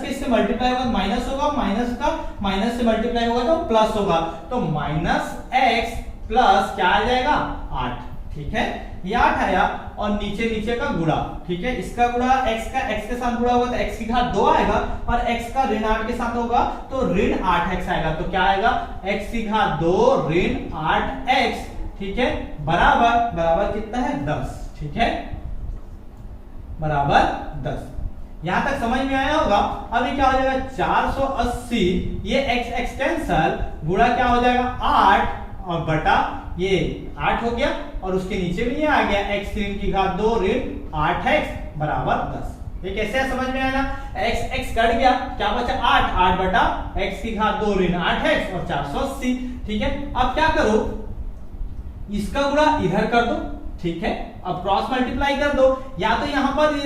के इससे मल्टीप्लाई होगा माइनस होगा, माइनस का माइनस से मल्टीप्लाई होगा तो प्लस होगा, तो माइनस x प्लस क्या आ जाएगा 8। ठीक है, ये 8 आया और नीचे नीचे का गुणा। ठीक है, इसका गुणा x का x के साथ गुणा होगा तो x की घात 2 आएगा और x का ऋण 8 के साथ होगा तो ऋण 8x आएगा। तो क्या आएगा, x की घात 2 ऋण 8x। ठीक है, बराबर बराबर कितना है 10। ठीक है, बराबर 10। यहां तक समझ में आया होगा। अब ये क्या हो जाएगा 480 ये x x कैंसल गुणा क्या हो जाएगा 8 और बटा ये 8 हो गया और उसके नीचे भी ये आ गया x ऋण की घात 2 ऋण 8x बराबर 10। ये कैसे है समझ में आया ना, x x कट गया क्या बचा 8 बटा x की घात 2 ऋण 8x और 480। ठीक है, अब क्या करो इसका गुणा इधर कर दो। ठीक है, अब क्रॉस मल्टीप्लाई कर दो, या तो यहां पर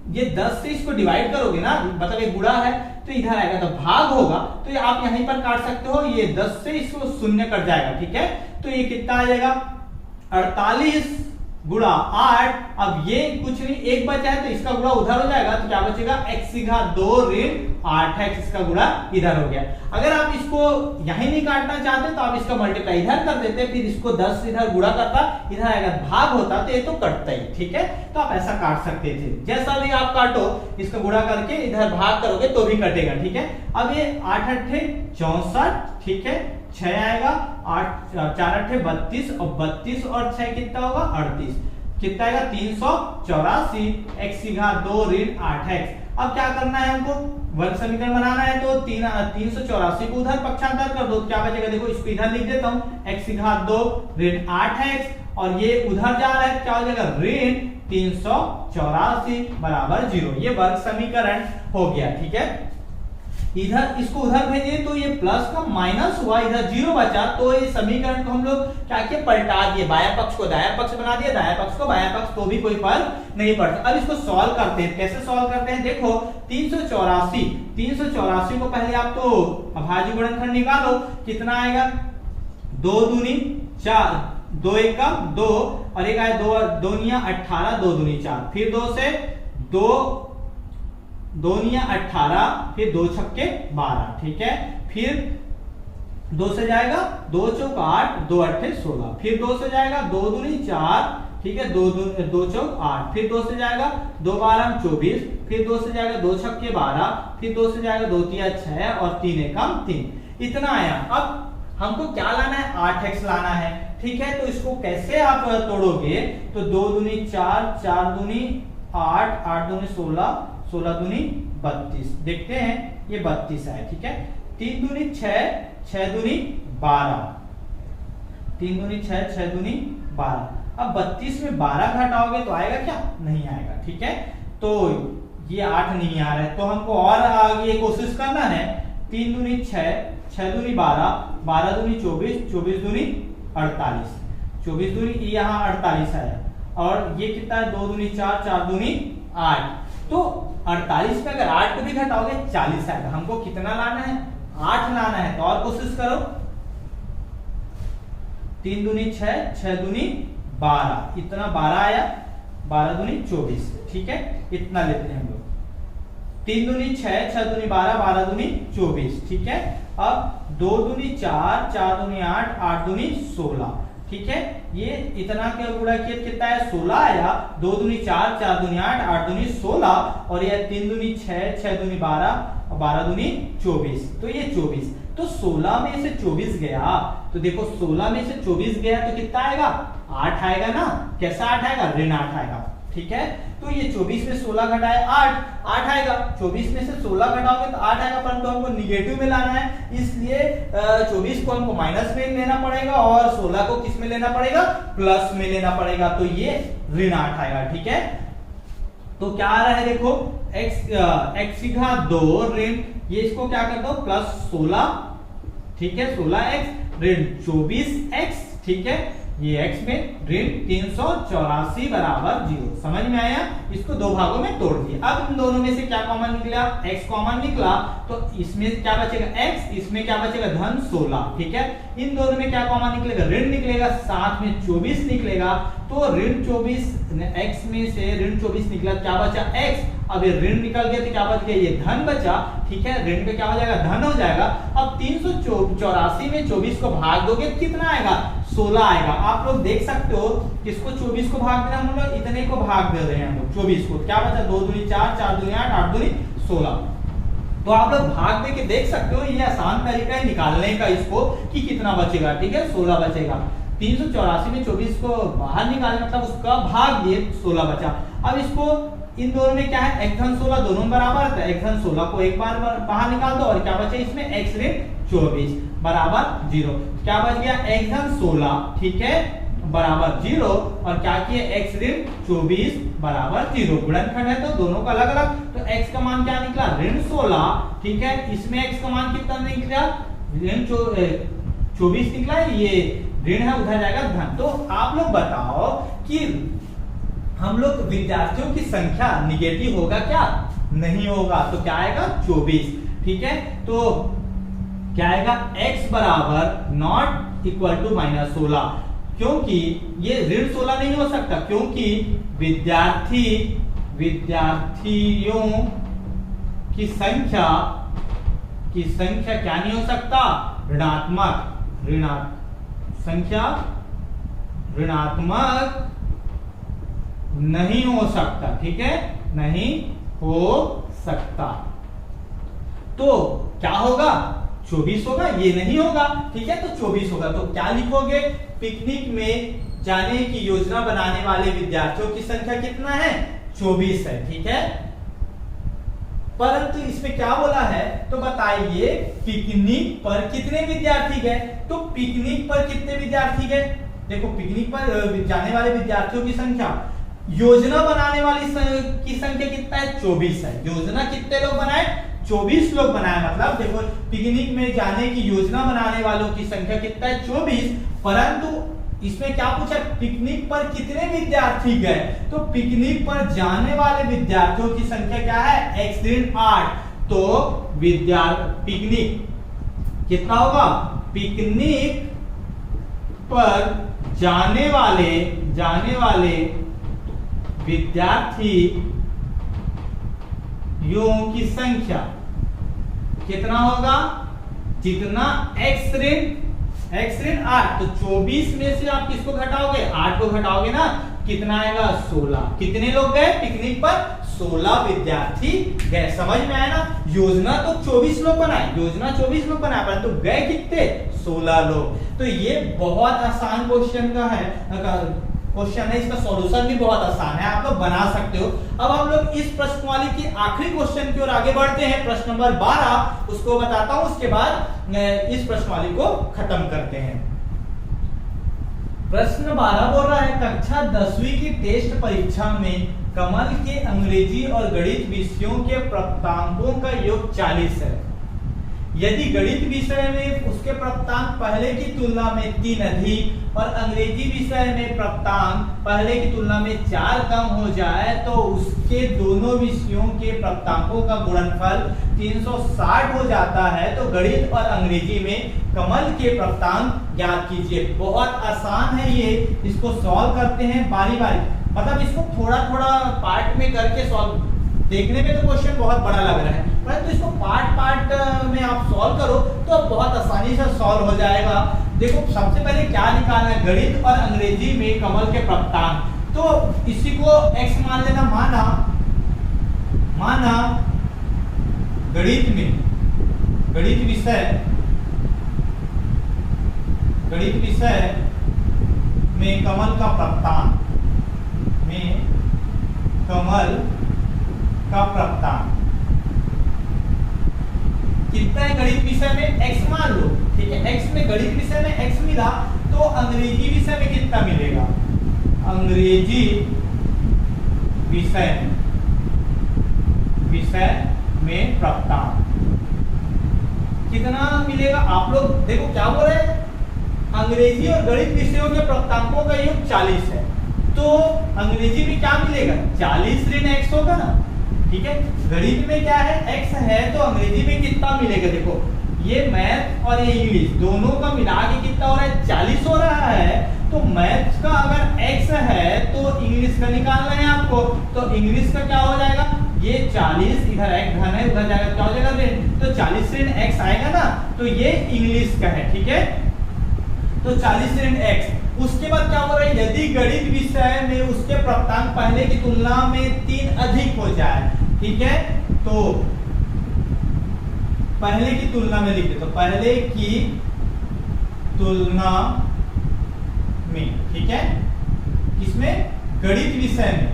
ये 10 से इसको डिवाइड करोगे ना, मतलब ये गुणा है तो इधर आएगा तो भाग होगा, तो ये आप यहीं पर काट सकते हो, ये 10 से इसको शून्य कट जाएगा। ठीक है, तो ये कितना आ जाएगा 48 गुणा 8। अब ये कुछ नहीं एक बचा है तो इसका गुणा उधर हो जाएगा तो क्या बचेगा x की घात 2 ऋण 8x, इसका गुणा इधर हो गया। अगर आप इसको यहीं नहीं काटना चाहते तो आप इसका मल्टीप्लाई इधर कर देते, फिर इसको 10 इधर गुणा करता, इधर आएगा भाग होता तो ये तो कटता ही। ठीक है, तो आप ऐसा काट सकते थे, जैसा भी आप काटो इसको गुणा करके इधर भाग करोगे तो भी कटेगा। ठीक है, अब ये 8 8 64। ठीक है, 6 आएगा 8 4 8 32 और 32 और 6 कितना होगा 38, कितना आएगा 384 x की घात 2 ऋण 8x। अब क्या करना है हमको, वर्ग समीकरण बनाना है तो 384 को उधर पक्षांतर कर दो, क्या बचेगा देखो इसको इधर लिख देता हूं x की घात 2 ऋण 8x और ये उधर जा रहा है क्या हो जाएगा ऋण 384 बराबर 0। ये वर्ग समीकरण हो गया। ठीक है, इधर इसको उधर भेजिए तो ये प्लस का माइनस हुआ, इधर 0 बचा, तो ये समीकरण को हम लोग क्या किए पलटा दिए, बाया पक्ष को दाया पक्ष बना दिया, दाया पक्ष को बाया पक्ष, तो भी कोई फर्क नहीं पड़ता। अब इसको सॉल्व करते हैं, कैसे सॉल्व करते हैं देखो 384 को पहले आप तो अभाज्य गुणनखंड निकालो, कितना आएगा 2 दूनी 4 2 1 का 2 और एक आया 2 दूनिया 18 2 दूनी 4, फिर 2 से 2 2 18 फिर 2 छक्के 12। ठीक है, फिर 2 से जाएगा 2 चौक 8 2 अट्ठे 16, फिर 2 से जाएगा 2 दूनी 4। ठीक है, 2 चौक 8, फिर 2 से जाएगा 2 12 24, फिर 2 से जाएगा 2 छक्के 12, फिर 2 से जाएगा 2 तिया 6 और 3 एकम 3, इतना आया। अब हमको क्या लाना है 8x लाना है। ठीक है, तो इसको कैसे आप तोड़ोगे तो 2 दूनी 4 4 दूनी 8 8 दूनी 16 16 दूनी 32, देखते हैं ये 32 है। ठीक है, 3 दूनी 6 6 दूनी 12, 3 दूनी 6 6 दूनी 12। अब 32 में 12 घटाओगे तो आएगा क्या, नहीं आएगा। ठीक है, तो ये 8 नहीं आ रहा है तो हमको और आगे कोशिश करना है। 3 दूनी 6 6 दूनी 12 12 दूनी 24 24 दूनी 48, 24 दूनी यहाँ 48 आया और ये कितना है 2 दूनी 4 4 दूनी 8, तो 48 में अगर 8 को भी घटाओगे 40 आएगा। हमको कितना लाना है 8 लाना है, तो और कोशिश करो 3 दूनी 6 6 दूनी 12, इतना 12 आया। 12 दूनी 24, ठीक है, इतना लेते हैं हम लोग। 3 दूनी 6, 6 दूनी 12, 12 दूनी 24, ठीक है। अब 2 दूनी 4, 4 दूनी 8, 8 दूनी 16, ठीक है। ये इतना क्या गुणा किया कितना है 16 आया। 2 दूनी 4, 4 दूनी 8, 8 दूनी 16 और ये 3 दूनी 6, 6 दूनी 12 और 12 दूनी 24, तो ये 24। तो 16 में से 24 गया, तो देखो 16 में से 24 गया तो कितना आएगा 8 आएगा ना। कैसा 8 आएगा, ऋण 8 आएगा, ठीक है। तो ये 24 में 16 घटाए 8 आएगा। 24 में से 16 घटाओगे तो 8 आएगा, परंतु हमको निगेटिव में लाना है, इसलिए 24 को हमको माइनस में लेना पड़ेगा और 16 को किस में लेना पड़ेगा, प्लस में लेना पड़ेगा, तो ये ऋण 8 आएगा, ठीक है। तो क्या आ रहा है देखो x की घात 2 ऋण, ये इसको क्या कर दो प्लस 16, ठीक है, 16x ऋण 24x, ठीक है। ये x में ऋण 384 बराबर 0। समझ में आया, इसको दो भागों में तोड़ दिया। अब इन दोनों में से क्या कॉमन निकला, x कॉमन निकला, तो इसमें क्या बचेगा x, इसमें क्या बचेगा धन 16, ठीक है। इन दोनों में क्या कॉमन निकलेगा, ऋण निकलेगा, साथ में 24 निकलेगा, तो ऋण 24 x में से ऋण 24 निकला, क्या बचा x। अब ये ऋण निकल गया तो क्या बच गया, ये धन बचा, ठीक है। ऋण का क्या हो जाएगा, धन हो जाएगा। अब 384 में 24 को भाग दोगे कितना आएगा, 16 आएगा। आप लोग देख सकते हो किसको 24 को भाग देना, हम लोग इतने को भाग दे रहे हैं हम लोग 24 को, क्या बचा 2 दूनी 4, 4 दूनी 8, 8 दूनी 16। तो आप लोग भाग दे के देख सकते हो, ये आसान तरीका है निकालने का इसको कि कितना बचेगा, ठीक है, 16 बचेगा। 384 में 24 को बाहर निकालने मतलब उसका भाग दिए 16 बचा। अब इसको इन दोनों में क्या है, x धन 16 दोनों बराबर था, x धन 16 को एक बार बाहर निकाल दो और क्या बचे इसमें x ऋण 24 बराबर 0। क्या बच गया, x धन 16, ठीक है, बराबर 0 और क्या किए x ऋण 24 बराबर 0। गुणनखंड है तो दोनों का अलग अलग, तो x का मान क्या निकला ऋण 16, ठीक है। इसमें x का मान कितना निकला, ऋण 24 निकला, ये ऋण है उधर जाएगा धन। तो आप लोग बताओ कि हम लोग विद्यार्थियों की संख्या निगेटिव होगा क्या, नहीं होगा, तो क्या आएगा 24, ठीक है। तो क्या आएगा x बराबर नॉट इक्वल टू -16, क्योंकि ये ऋण 16 नहीं हो सकता, क्योंकि विद्यार्थियों की संख्या क्या नहीं हो सकता, ऋणात्मक संख्या ऋणात्मक नहीं हो सकता, ठीक है, नहीं हो सकता। तो क्या होगा 24 होगा, ये नहीं होगा, ठीक है, तो 24 होगा। तो क्या लिखोगे, पिकनिक में जाने की योजना बनाने वाले विद्यार्थियों की संख्या कितना है, 24 है, ठीक है। परंतु इसमें क्या बोला है, तो बताइए पिकनिक पर कितने विद्यार्थी गए, तो पिकनिक पर कितने विद्यार्थी गए, देखो पिकनिक पर जाने वाले विद्यार्थियों की संख्या, योजना बनाने वाली की संख्या कितना है, 24 है। योजना कितने लोग बनाए, 24 लोग बनाए, मतलब देखो पिकनिक में जाने की योजना बनाने वालों की संख्या कितना है, 24। परंतु इसमें क्या पूछा, पिकनिक पर कितने विद्यार्थी गए, तो पिकनिक पर जाने वाले विद्यार्थियों की संख्या क्या है, x ऋण 8। तो पिकनिक कितना होगा, पिकनिक पर जाने वाले विद्यार्थियों की संख्या कितना होगा, जितना x ऋण 8। तो 24 में से आप किसको घटाओगे, 8 को घटाओगे ना, कितना आएगा 16। कितने लोग गए पिकनिक पर, 16 विद्यार्थी गए। समझ में आया ना, योजना तो 24 लोग बनाए, परंतु गए कितने, 16 लोग। तो ये बहुत आसान क्वेश्चन का है, इसका सॉल्यूशन भी बहुत आसान है, आप लोग बना सकते हो। अब हम लोग इस प्रश्नवाली की आखिरी क्वेश्चन की ओर आगे बढ़ते हैं, प्रश्न नंबर 12 उसको बताता हूं, उसके बाद इस प्रश्नवाली को खत्म करते हैं। प्रश्न 12 बोल रहा है, कक्षा 10वीं की टेस्ट परीक्षा में कमल के अंग्रेजी और गणित विषयों के प्राप्तांकों का योग 40 है। यदि गणित विषय में उसके प्राप्तांक पहले की तुलना में 3 अधिक और अंग्रेजी विषय में प्राप्तांक पहले की तुलना में 4 कम हो जाए तो उसके दोनों विषयों के प्राप्तांकों का गुणनफल 360 हो जाता है। तो गणित और अंग्रेजी में कमल के प्राप्तांक ज्ञात कीजिए। बहुत आसान है ये, इसको सॉल्व करते हैं बारी बारी, मतलब इसको थोड़ा थोड़ा पार्ट में करके सॉल्व। देखने में तो क्वेश्चन बहुत बड़ा लग रहा है, परंतु इसको पार्ट में आप सॉल्व करो तो बहुत आसानी से सॉल्व हो जाएगा। देखो सबसे पहले क्या निकालना है, गणित और अंग्रेजी में कमल के प्राप्तांक। तो इसी को x मान लेना, माना गणित में, गणित विषय में कमल का प्राप्तांक, कितना है गणित विषय में x मान लो, ठीक है। x में गणित विषय में x मिला तो अंग्रेजी विषय में कितना मिलेगा, अंग्रेजी विषय में प्राप्तांक कितना मिलेगा। आप लोग देखो क्या बोल रहे हैं, अंग्रेजी और गणित विषयों के प्राप्तांकों का योग 40 है, तो अंग्रेजी में क्या मिलेगा, 40 ऋण x होगा ना, ठीक है। गणित में क्या है, x है, तो अंग्रेजी में कितना मिलेगा। देखो ये मैथ और ये इंग्लिश दोनों का मिला के कितना हो रहा है, 40 हो रहा है। तो मैथ का अगर x है तो इंग्लिश का निकालना है आपको, तो इंग्लिश का क्या हो जाएगा, ये 40 इधर x धन है उधर जाएगा, क्या हो जाएगा ऋण, तो 40 ऋण x आएगा ना, तो ये इंग्लिश का है, ठीक है। तो 40 ऋण x। उसके बाद क्या हो रहा है, यदि गणित विषय में उसके प्राप्तांक पहले की तुलना में 3 अधिक हो जाए, ठीक है, तो पहले की तुलना में लिखते, तो पहले की तुलना में, ठीक है, किसमें, गणित विषय में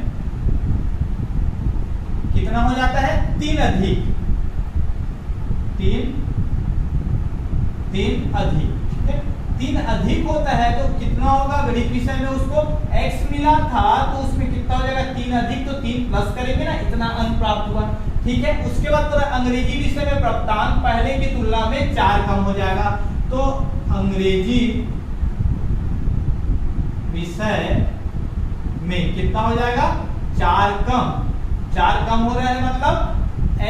कितना हो जाता है, 3 अधिक, 3 अधिक, ठीक है। 3 अधिक होता है तो कितना होगा, गणित विषय में उसको x मिला था तो उसमें कितना हो जाएगा, 3 अधिक, तो 3 प्लस करेंगे ना, इतना अंक प्राप्त हुआ, ठीक है। उसके बाद तो अंग्रेजी विषय में प्राप्तांक पहले की तुलना में 4 कम हो जाएगा, तो अंग्रेजी विषय में कितना हो जाएगा, 4 कम हो रहा है, मतलब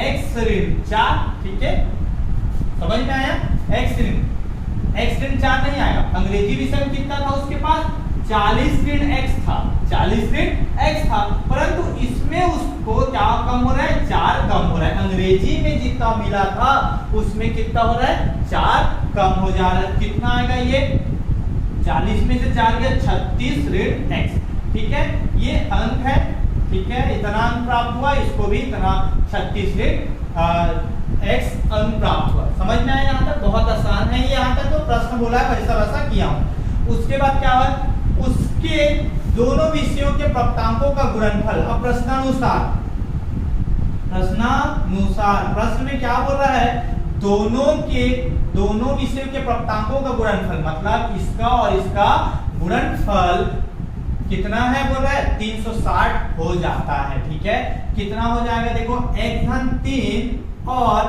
x ऋण 4, ठीक है, समझ में आया। x ऋण 4 नहीं आएगा, अंग्रेजी विषय में कितना था उसके पास, 40 ऋण x था, 40 ऋण x था, परंतु इसमें उसको क्या कम हो रहा है, 4 कम हो रहा है। अंग्रेजी में जितना मिला था उसमें कितना हो रहा है, 4 कम हो जा रहा है। कितना आएगा ये, 40 में से 4 गया, 36 ऋण x, ठीक है, ये अंक है, ठीक है, इतना अंक प्राप्त हुआ, इसको भी इतना 36 ऋण x अंक प्राप्त हुआ। समझ में आया यहाँ तक, बहुत आसान है ये, यहाँ तक तो प्रश्न बोला है वैसा वैसा किया हूं। उसके बाद क्या है, उसके दोनों विषयों के प्राप्तांकों का गुणनफल। अब प्रश्नानुसार प्रश्न में क्या बोल रहा है, दोनों विषयों के प्राप्तांकों का गुणनफल, मतलब इसका और इसका गुणनफल कितना है बोल रहा है, 360 हो जाता है, ठीक है। कितना हो जाएगा, देखो x धन 3 और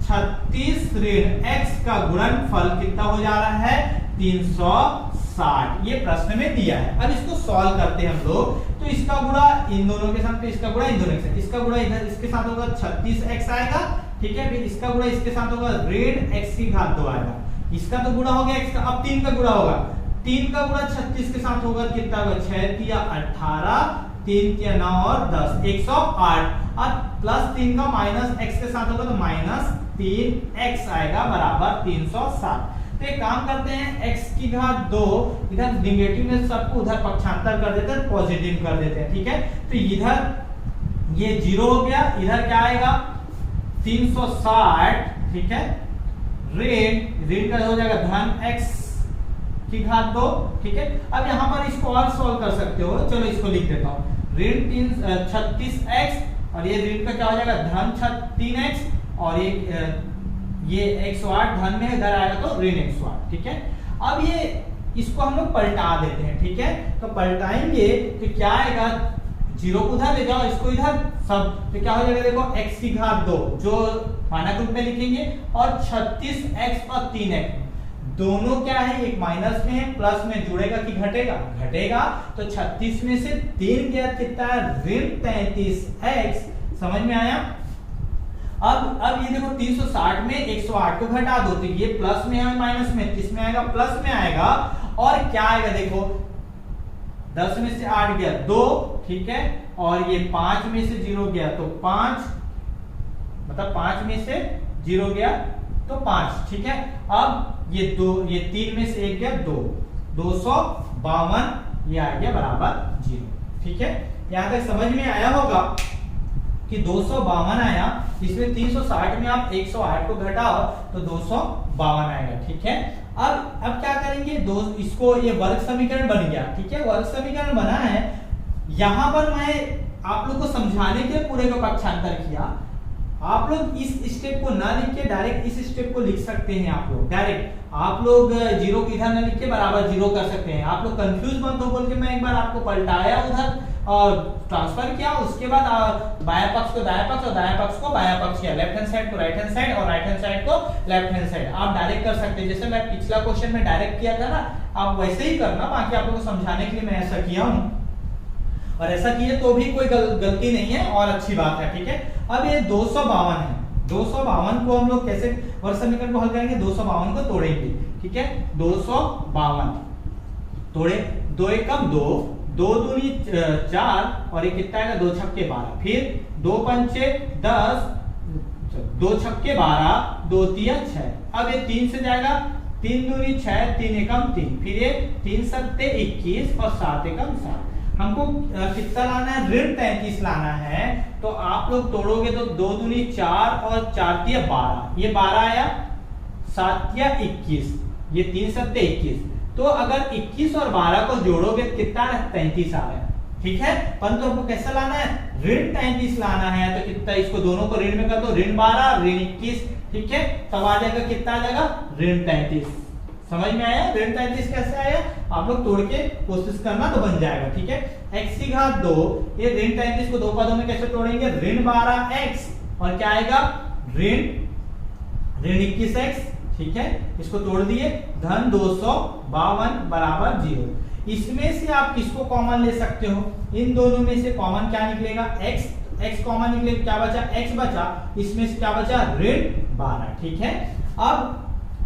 36 ऋण x का गुणनफल कितना हो जा रहा है, 360। ये प्रश्न में दिया है। अब इसको सॉल्व करते हैं हम लोग, तो इसका गुणा इन दोनों के साथ, तो इसका गुणा इन दोनों के साथ, इसका गुणा इधर इसके साथ होगा 36x आएगा, ठीक है, फिर इसका गुणा इसके साथ होगा ऋण x की घात 2 आएगा, इसका तो गुणा हो गया x का, अब 3 का गुणा होगा, 3 का गुणा 36 के साथ होगा, कितना होगा, 6 तिया 18, 3 तिया 9 और 10, 108, और प्लस 3 का माइनस x के साथ होगा तो माइनस 3x आएगा बराबर 360। तो एक काम करते हैं, x की घात 2 इधर नेगेटिव में सबको उधर पक्षांतर कर देते हैं, पॉजिटिव कर देते हैं, ठीक है। तो इधर ये 0 हो गया, इधर क्या आएगा 360, ठीक है, ऋण का हो जाएगा धन x की घात 2, ठीक है। अब यहाँ पर इसको और सॉल्व कर सकते हो, चलो इसको लिख देता हूँ, ऋण 36x और ये ऋण का क्या हो जाएगा धन 3x और ये 108 धन में इधर आएगा तो ऋण 108, ठीक है। अब ये इसको हम लोग पलटा देते हैं, ठीक है, तो पलटाएंगे तो क्या आएगा, 0 को उधर ले जाओ, इसको इधर सब, तो क्या हो जाएगा, देखो x की घात 2 जो मानक रूप में लिखेंगे। और 36x और 3x दोनों क्या है, एक माइनस में है, प्लस में जुड़ेगा कि घटेगा, घटेगा। तो 36 में से 3 गया, कितना है, ऋण 33x। समझ में आया। अब ये देखो 360 में 108 को घटा दो, तो ये प्लस में है माइनस में, किस में आएगा, प्लस में आएगा। और क्या आएगा देखो, 10 में से 8 गया 2, ठीक है, और ये 5 में से 0 गया तो 5, मतलब 5 में से 0 गया तो 5, ठीक है। अब ये 3 में से 1 गया 2, 252, ये आ गया बराबर 0, ठीक है। यहां तक समझ में आया होगा कि 252 आया। इसमें 360 में आप 108 को घटाओ तो 252 आएगा, ठीक है। अब क्या करेंगे, इसको, ये वर्ग समीकरण बन गया, ठीक है, वर्ग समीकरण बना है। यहां पर मैं आप लोग को समझाने के लिए पूरे का पक्षांतर किया। आप लोग इस स्टेप को ना लिख के डायरेक्ट इस स्टेप को लिख सकते हैं। आप लोग डायरेक्ट, आप लोग जीरो को इधर ना लिख के बराबर जीरो कर सकते हैं। आप लोग कंफ्यूज मत हो बोल के मैं एक बार आपको पलटाया उधर और ट्रांसफर किया, उसके बाद बाया पक्ष को दाया पक्ष और दाया पक्ष को बाया पक्ष किया, लेफ्ट हैंड साइड को राइट हैंड साइड और राइट हैंड साइड को लेफ्ट हैंड साइड। आप डायरेक्ट कर सकते हैं, जैसे मैं पिछला क्वेश्चन में डायरेक्ट किया था ना, आप वैसे ही करना। बाकी आप लोगों को समझाने के लिए मैं ऐसा किया हूं, और ऐसा किए तो भी कोई गलती नहीं है और अच्छी बात है, ठीक है। अब ये 252 है, 252 को हम लोग कैसे वर्ग समीकरण को हल करेंगे, 252 को तोड़ेंगे, ठीक है। 252 तोड़े, 2 एकम 2, 2 दूनी 4 और ये कितना आएगा, 2 छक्के 12, फिर 2 पंचे 10, 2 छक्के 12, 2 तिया 6। अब ये 3 से जाएगा, 3 दूनी 6, 3 एकम 3, फिर ये 3 सत्ते 21 और 7 एकम 7। हमको कितना लाना है, ऋण 33 लाना है। तो आप लोग तोड़ोगे तो 2 दूनी 4 और 4 तिया 12, ये 12 आया, 7 तिया 21, ये 3 सत्ते 21। तो अगर 21 और 12 को जोड़ोगे कितना है, 33 आ रहा है, ठीक है। परंतु हमको कैसा लाना है, ऋण 33 लाना है। तो कितना, इसको दोनों को ऋण में कर दो, ऋण 12 ऋण 21, ठीक है। तब आ जाएगा, कितना आ जाएगा, ऋण 33। समझ में आया, ऋण 33 कैसे आया, आप लोग तोड़ के कोशिश करना तो बन जाएगा, ठीक है। x की घात 2, ये ऋण 33 को 2 पदों में कैसे तोड़ेंगे, ऋण 12x और क्या आएगा, ऋण 21x, ठीक है। इसको तोड़ दिए, धन 252 बराबर 0। इसमें से आप किसको कॉमन ले सकते हो, इन दोनों में से कॉमन क्या निकलेगा, x कॉमन निकले, क्या बचा, x बचा, इसमें से क्या बचा, ऋण 12, ठीक है। अब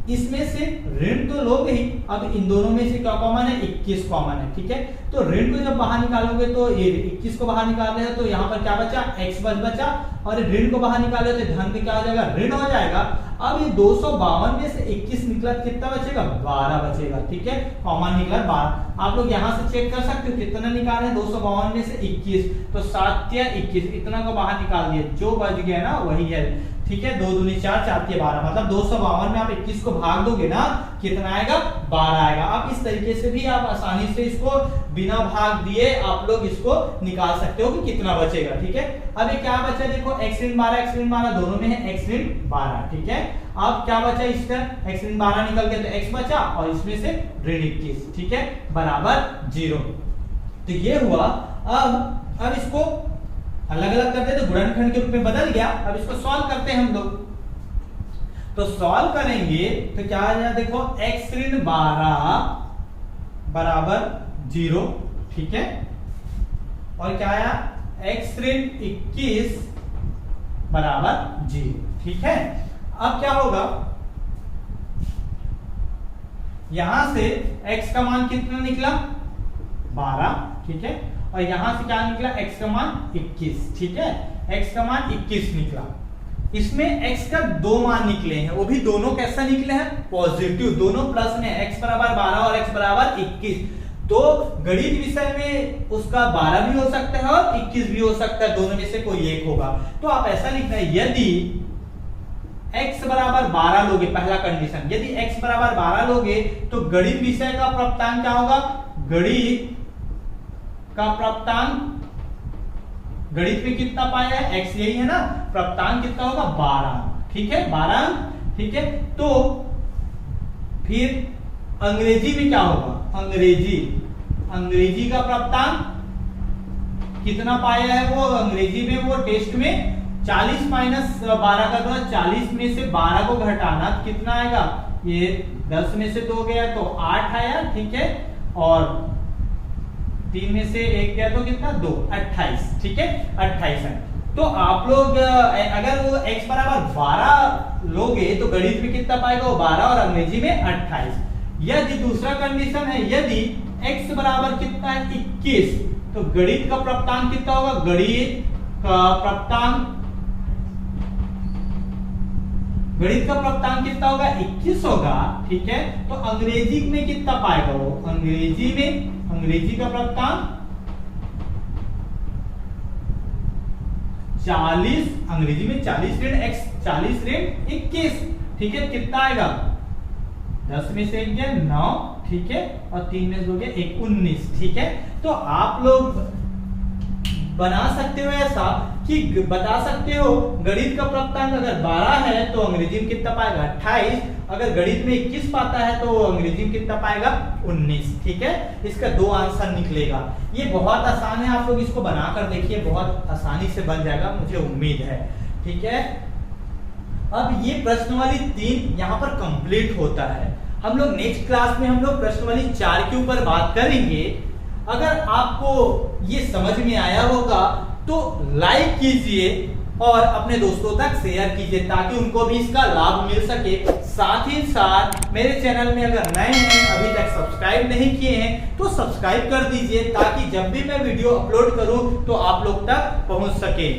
इसमें से ऋण तो लोगे ही, अब इन दोनों में से क्या कॉमन है, 21 कॉमन है, ठीक है। तो ऋण को जब बाहर निकालोगे तो ये 21 को बाहर निकाल रहे हैं तो यहाँ पर क्या बचा, x बचा, और ऋण को बाहर निकाले तो धन में क्या हो जाएगा, ऋण हो जाएगा। अब ये 252 में से 21 निकला, कितना बचेगा, 12 बचेगा, ठीक है। कॉमन निकला 12। आप लोग यहाँ से चेक कर सकते हो कितना निकाले, 252 में से 21, तो 7 या 21 इतना को बाहर निकाल दिए, जो बच गया ना वही है, ठीक है। 2 दूनी 4, 4 तिया 12, मतलब 252 में आप 21 को भाग दोगे ना, कितना आएगा, 12 आएगा। आप इस तरीके से भी आप आसानी से इसको बिना भाग दिए आप लोग इसको निकाल सकते हो कि कितना बचेगा, ठीक है। अब ये क्या बचा, देखो x ऋण 12 दोनों में है, x ऋण 12, ठीक है। अब क्या बचा, इसका x ऋण 12 निकल गया तो x बचा, और इसमें से ऋण 21, ठीक है, बराबर 0। तो ये हुआ। अब इसको अलग अलग करते तो गुणनखंड के रूप में बदल गया। अब इसको सॉल्व करते हैं हम लोग, तो सॉल्व करेंगे तो क्या आ जाएगा, देखो x ऋण 12 बराबर 0, ठीक है। और क्या आया, x ऋण 21 बराबर 0, ठीक है। अब क्या होगा, यहां से x का मान कितना निकला, 12, ठीक है। और यहां से क्या निकला, x का मान 21, ठीक है। x का मान 21 निकला। इसमें x का 2 मान निकले हैं, वो भी दोनों कैसा निकले हैं, पॉजिटिव, दोनों प्लस में, x बराबर 12 और x बराबर 21। तो गणित विषय में उसका 12 भी हो सकता है और 21 भी हो सकता है, दोनों में से कोई एक होगा। तो आप ऐसा लिखना है, यदि x बराबर 12 लोगे, पहला कंडीशन, यदि x बराबर 12 लोगे तो गणित विषय का प्राप्तांक क्या होगा, गणित का प्राप्तांक, गणित में कितना पाया है, x यही है ना, प्राप्तांक कितना होगा, 12, ठीक है, 12, ठीक है। तो फिर अंग्रेजी में क्या होगा, अंग्रेजी का प्राप्तांक कितना पाया है वो, अंग्रेजी में वो टेस्ट में 40 माइनस 12 का तो 40 में से 12 को घटाना कितना आएगा, ये 10 में से 2 गया तो 8 आया, ठीक है, और 3 में से 1 गया तो कितना 2, 28, ठीक है, 28 है। तो आप लोग अगर वो x बराबर 12 लोगे तो गणित में कितना पाएगा, वो 12 और अंग्रेजी में 28। यदि दूसरा कंडीशन है, यदि x बराबर कितना है 21, तो गणित का प्राप्तांक कितना होगा, गणित का प्राप्तांक कितना होगा, 21 होगा, ठीक है। तो अंग्रेजी में कितना पाएगा वो, अंग्रेजी का प्राप्तांक 40, अंग्रेजी में 40 ऋण x, 40 ऋण 21, ठीक है, कितना आएगा, 10 में से 1 गया 9, ठीक है, और 3 में से 2 गया 1, 19, ठीक है। तो आप लोग बना सकते हो ऐसा कि बता सकते हो गणित का प्राप्तांक अगर 12 है तो अंग्रेजी में कितना पाएगा 28, अगर गणित में 21 पाता है तो अंग्रेजी में कितना पाएगा 19, ठीक है। इसका 2 आंसर निकलेगा। ये बहुत आसान है, आप लोग इसको बनाकर देखिए, बहुत आसानी से बन जाएगा, मुझे उम्मीद है, ठीक है। अब ये प्रश्न वाली 3 यहाँ पर कंप्लीट होता है। हम लोग नेक्स्ट क्लास में हम लोग प्रश्न वाली 4 के ऊपर बात करेंगे। अगर आपको ये समझ में आया होगा तो लाइक कीजिए और अपने दोस्तों तक शेयर कीजिए ताकि उनको भी इसका लाभ मिल सके। साथ ही साथ मेरे चैनल में अगर नए हैं, अभी तक सब्सक्राइब नहीं किए हैं तो सब्सक्राइब कर दीजिए ताकि जब भी मैं वीडियो अपलोड करूं तो आप लोग तक पहुंच सके।